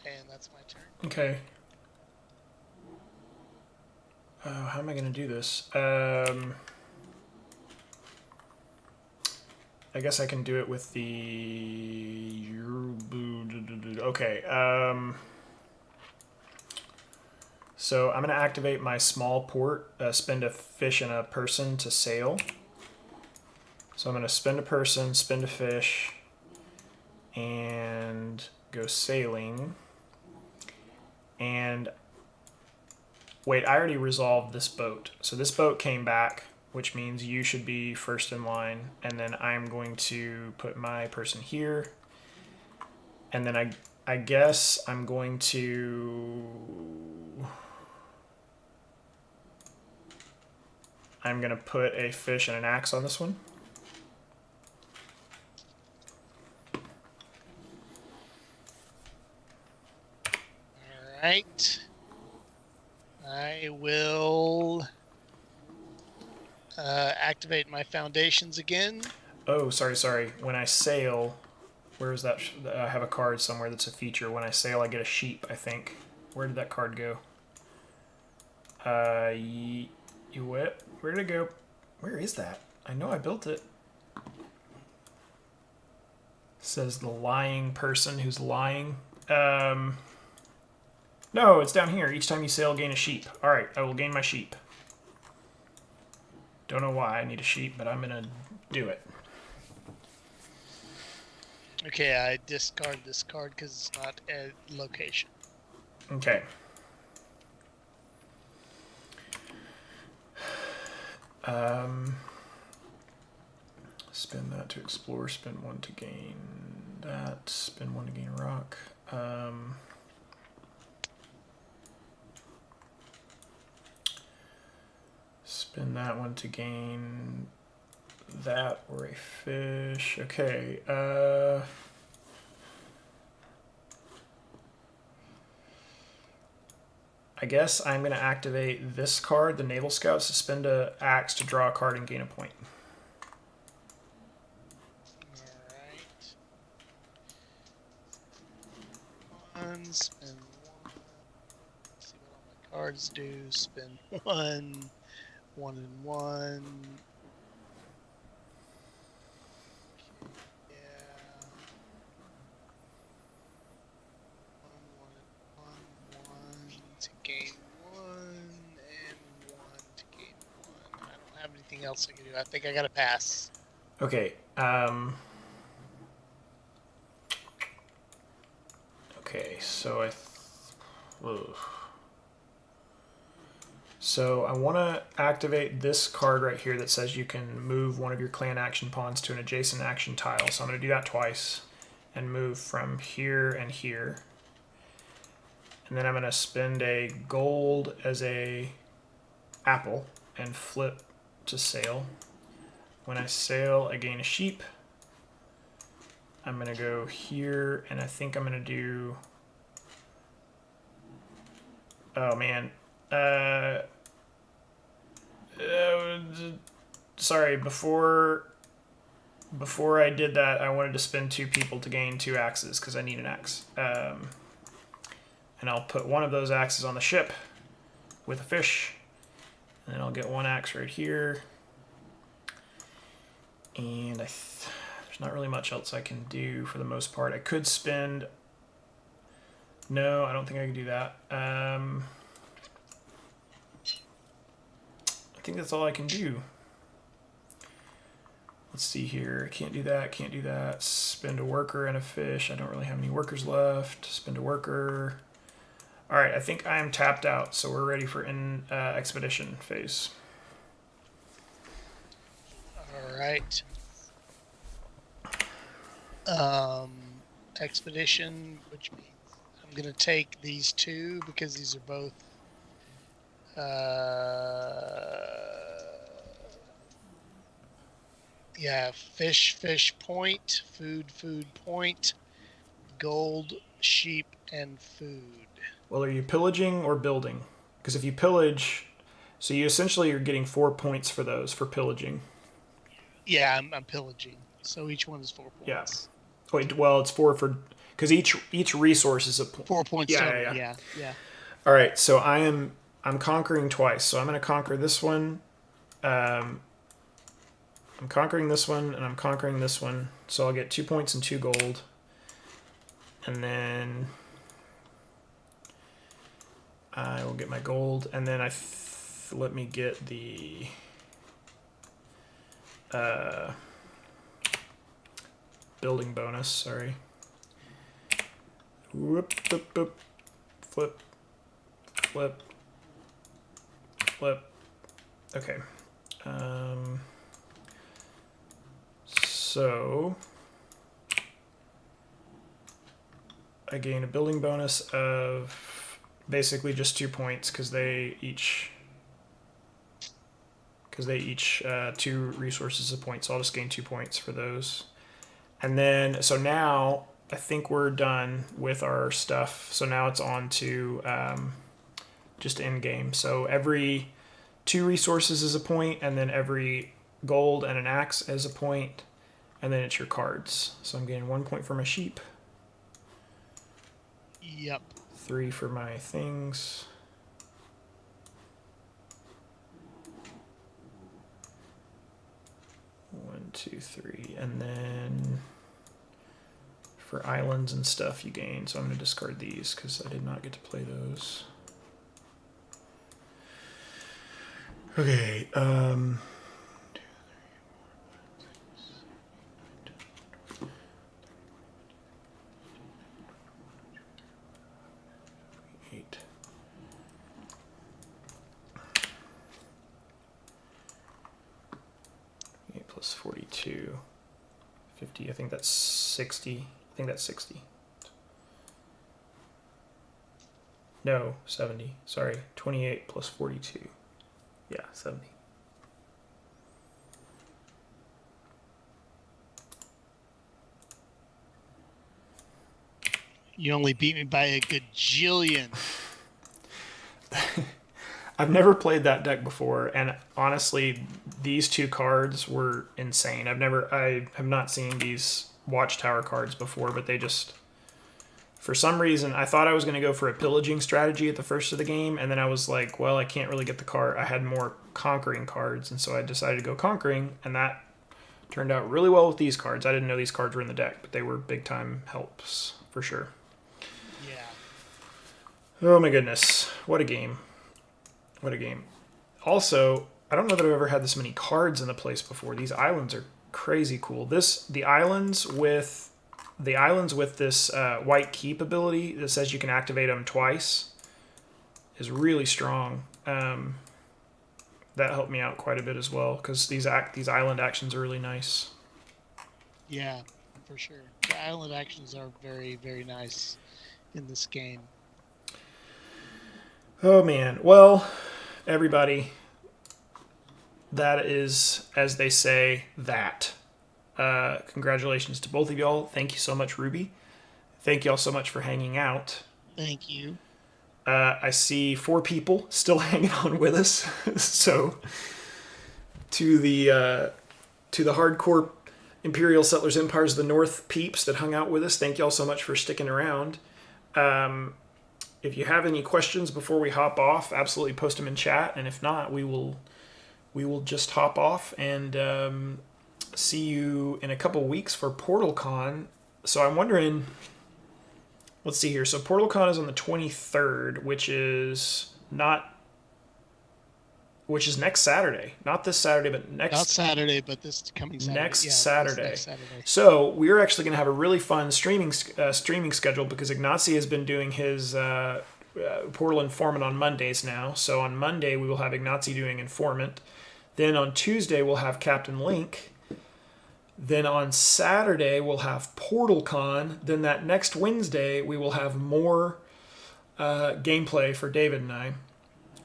And that's my turn. Okay. How am I going to do this? I guess I can do it with the... Okay. So I'm going to activate my small port, spend a fish and a person to sail. So I'm going to spend a person, spend a fish, and go sailing. And wait, I already resolved this boat. So this boat came back, which means you should be first in line. And then I'm going to put my person here. And then I guess I'm going to... I'm going to put a fish and an axe on this one. All right. I will activate my foundations again. Oh, sorry. When I sail, where is that? I have a card somewhere that's a feature. When I sail, I get a sheep, I think. Where did that card go? You what? Where did it go? Where is that? I know I built it. It says the lying person who's lying. No, it's down here. Each time you sail, gain a sheep. All right, I will gain my sheep. Don't know why I need a sheep, but I'm going to do it. Okay, I discard this card because it's not a location. Okay. Spin that to explore, spin one to gain that, spin one to gain a rock. Spin that one to gain that or a fish. Okay. I guess I'm going to activate this card, the Naval Scouts, to spend an axe to draw a card and gain a point. One, spin one. See what all my cards do. Spin one. One and one. Okay, yeah. One to gain one, and one to gain one. I don't have anything else I can do. I think I gotta pass. Okay. Okay, so So I want to activate this card right here that says you can move one of your clan action pawns to an adjacent action tile. So I'm going to do that twice and move from here and here. And then I'm going to spend a gold as a apple and flip to sail. When I sail, I gain a sheep. I'm going to go here, and I think I'm going to do... Oh, man. Sorry, before I did that, I wanted to spend 2 people to gain 2 axes, because I need an axe. And I'll put one of those axes on the ship with a fish. And then I'll get 1 axe right here. And there's not really much else I can do for the most part. I could spend... No, I don't think I can do that. I think that's all I can do. Let's see here. Can't do that. Can't do that. Spend a worker and a fish. I don't really have any workers left. Spend a worker. All right, I think I am tapped out, so we're ready for expedition phase. All right. Expedition, which means I'm going to take these two because these are both fish point, food point, gold, sheep, and food. Well, are you pillaging or building? Because if you pillage, so you essentially are getting 4 points for those for pillaging. Yeah, I'm pillaging. So each one is 4 points. Yeah. Wait, well, it's 4 for because each resource is a point. 4 points. Yeah. Yeah. All right, so I'm conquering twice. So I'm going to conquer this one. I'm conquering this one, and I'm conquering this one. So I'll get 2 points and 2 gold. And then I will get my gold. And then let me get the building bonus. Sorry. Whoop, whoop, whoop. Flip. Flip. Flip. Okay. So I gain a building bonus of basically just 2 points because they each 2 resources a point. So I'll just gain 2 points for those. And then so now I think we're done with our stuff. So now it's on to just end game. So every 2 resources is a point, and then every gold and an axe is a point, and then it's your cards. So I'm getting 1 point for my sheep. Yep. 3 for my things. One, two, 3, and then for islands and stuff you gain. So I'm going to discard these because I did not get to play those. Okay. 8. Plus 42. 50. I think that's 60. I think that's 60. No, 70. Sorry. 28 plus 42. Yeah, 70. You only beat me by a gajillion. I've never played that deck before, and honestly, these 2 cards were insane. I have not seen these Watchtower cards before, but they just, for some reason, I thought I was going to go for a pillaging strategy at the first of the game, and then I was like, well, I can't really get the card. I had more conquering cards, and so I decided to go conquering, and that turned out really well with these cards. I didn't know these cards were in the deck, but they were big-time helps, for sure. Yeah. Oh my goodness. What a game. What a game. Also, I don't know that I've ever had this many cards in the place before. These islands are crazy cool. The islands with this white keep ability that says you can activate them twice is really strong. That helped me out quite a bit as well because these island actions are really nice. Yeah, for sure. The island actions are very, very nice in this game. Oh man. Well, everybody, that is, as they say, that. Congratulations to both of y'all. Thank you so much, Ruby. Thank y'all so much for hanging out. Thank you. I see 4 people still hanging on with us. So, to the hardcore Imperial Settlers Empires of the North peeps that hung out with us, thank y'all so much for sticking around. If you have any questions before we hop off, absolutely post them in chat, and if not, we will just hop off and see you in a couple weeks for PortalCon. So I'm wondering, let's see here. So PortalCon is on the 23rd, which is not which is next Saturday. Not this Saturday, but Not Saturday, but this coming Saturday. next Yeah, this Saturday. next Saturday. So we're actually going to have a really fun streaming schedule because Ignacy has been doing his Portal Informant on Mondays now. So on Monday we will have Ignacy doing Informant. Then on Tuesday we'll have Captain Link. Then on Saturday we'll have PortalCon. Then that next Wednesday we will have more gameplay for David and I.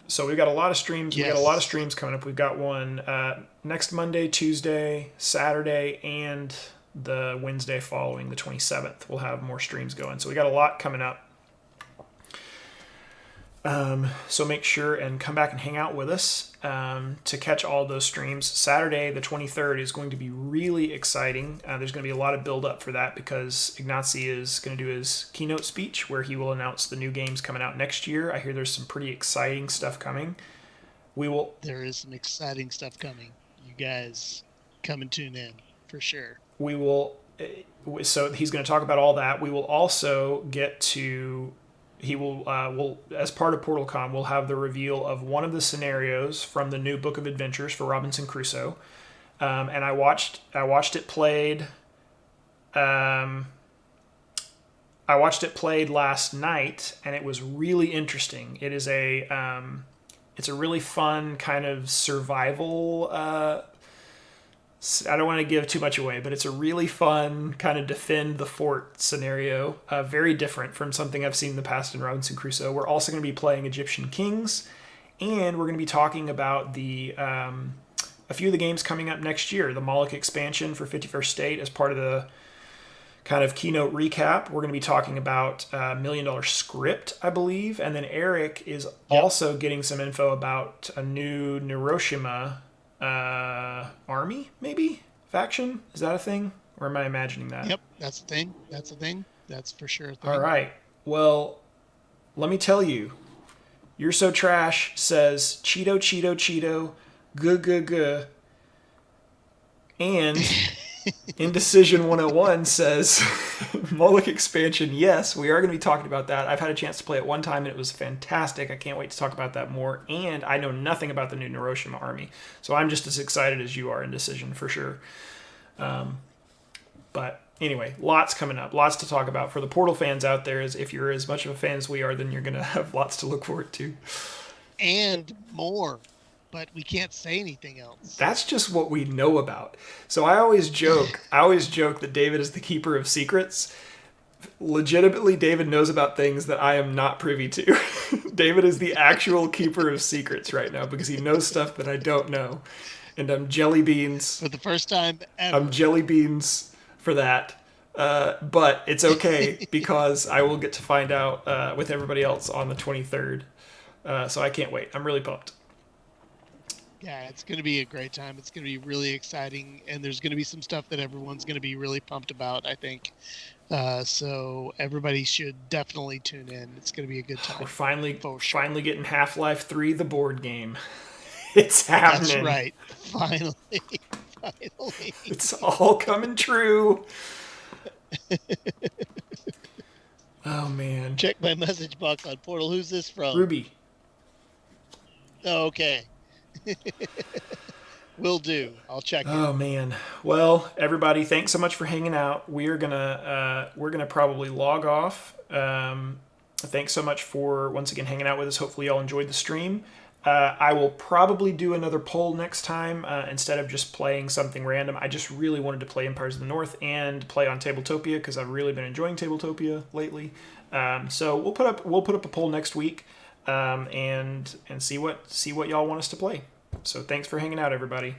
So we've got a lot of streams. Yes. We've got a lot of streams coming up. We've got one next Monday, Tuesday, Saturday, and the Wednesday following, the 27th. We'll have more streams going. So we got a lot coming up. So make sure and come back and hang out with us to catch all those streams. Saturday, the 23rd, is going to be really exciting. There's going to be a lot of build up for that because Ignacy is going to do his keynote speech where he will announce the new games coming out next year. I hear there's some pretty exciting stuff coming. There is some exciting stuff coming. You guys come and tune in for sure. We will. So he's going to talk about all that. We will also get to. He will as part of PortalCon, we'll have the reveal of one of the scenarios from the new Book of Adventures for Robinson Crusoe, and I watched it played. I watched it played last night, and it was really interesting. It is it's a really fun kind of survival. I don't want to give too much away, but it's a really fun kind of defend the fort scenario. Very different from something I've seen in the past in Robinson Crusoe. We're also going to be playing Egyptian Kings, and we're going to be talking about a few of the games coming up next year. The Moloch expansion for 51st State as part of the kind of keynote recap. We're going to be talking about $1 Million Script, I believe, and then Eric is also getting some info about a new Hiroshima army, maybe? Faction? Is that a thing? Or am I imagining that? Yep, that's a thing. That's a thing. That's for sure a thing. All right. Well, let me tell you. You're So Trash says Cheeto, Cheeto, Cheeto, guh. And Indecision 101 says Moloch expansion, yes, we are going to be talking about that. I've had a chance to play it one time and it was fantastic. I can't wait to talk about that more. And I know nothing about the new Hiroshima army, so I'm just as excited as you are, Indecision, for sure. But anyway, lots coming up, lots to talk about. For the Portal fans out there, if you're as much of a fan as we are, then you're going to have lots to look forward to. And more. But we can't say anything else. That's just what we know about. So I always joke that David is the keeper of secrets. Legitimately, David knows about things that I am not privy to. David is the actual keeper of secrets right now because he knows stuff that I don't know. And I'm jelly beans. For the first time ever. I'm jelly beans for that. But it's okay because I will get to find out with everybody else on the 23rd. So I can't wait. I'm really pumped. Yeah, it's going to be a great time. It's going to be really exciting, and there's going to be some stuff that everyone's going to be really pumped about, I think. So everybody should definitely tune in. It's going to be a good time. We're finally getting Half-Life 3, the board game. It's happening. That's right. Finally. It's all coming true. Oh, man. Check my message box on Portal. Who's this from? Ruby. Oh, okay. Will do. I'll check it. Oh man. Well, everybody, thanks so much for hanging out. We're gonna probably log off. Thanks so much for once again hanging out with us. Hopefully y'all enjoyed the stream. I will probably do another poll next time instead of just playing something random. I just really wanted to play Empires of the North and play on Tabletopia because I've really been enjoying Tabletopia lately. So we'll put up a poll next week. And see what y'all want us to play. So thanks for hanging out, everybody.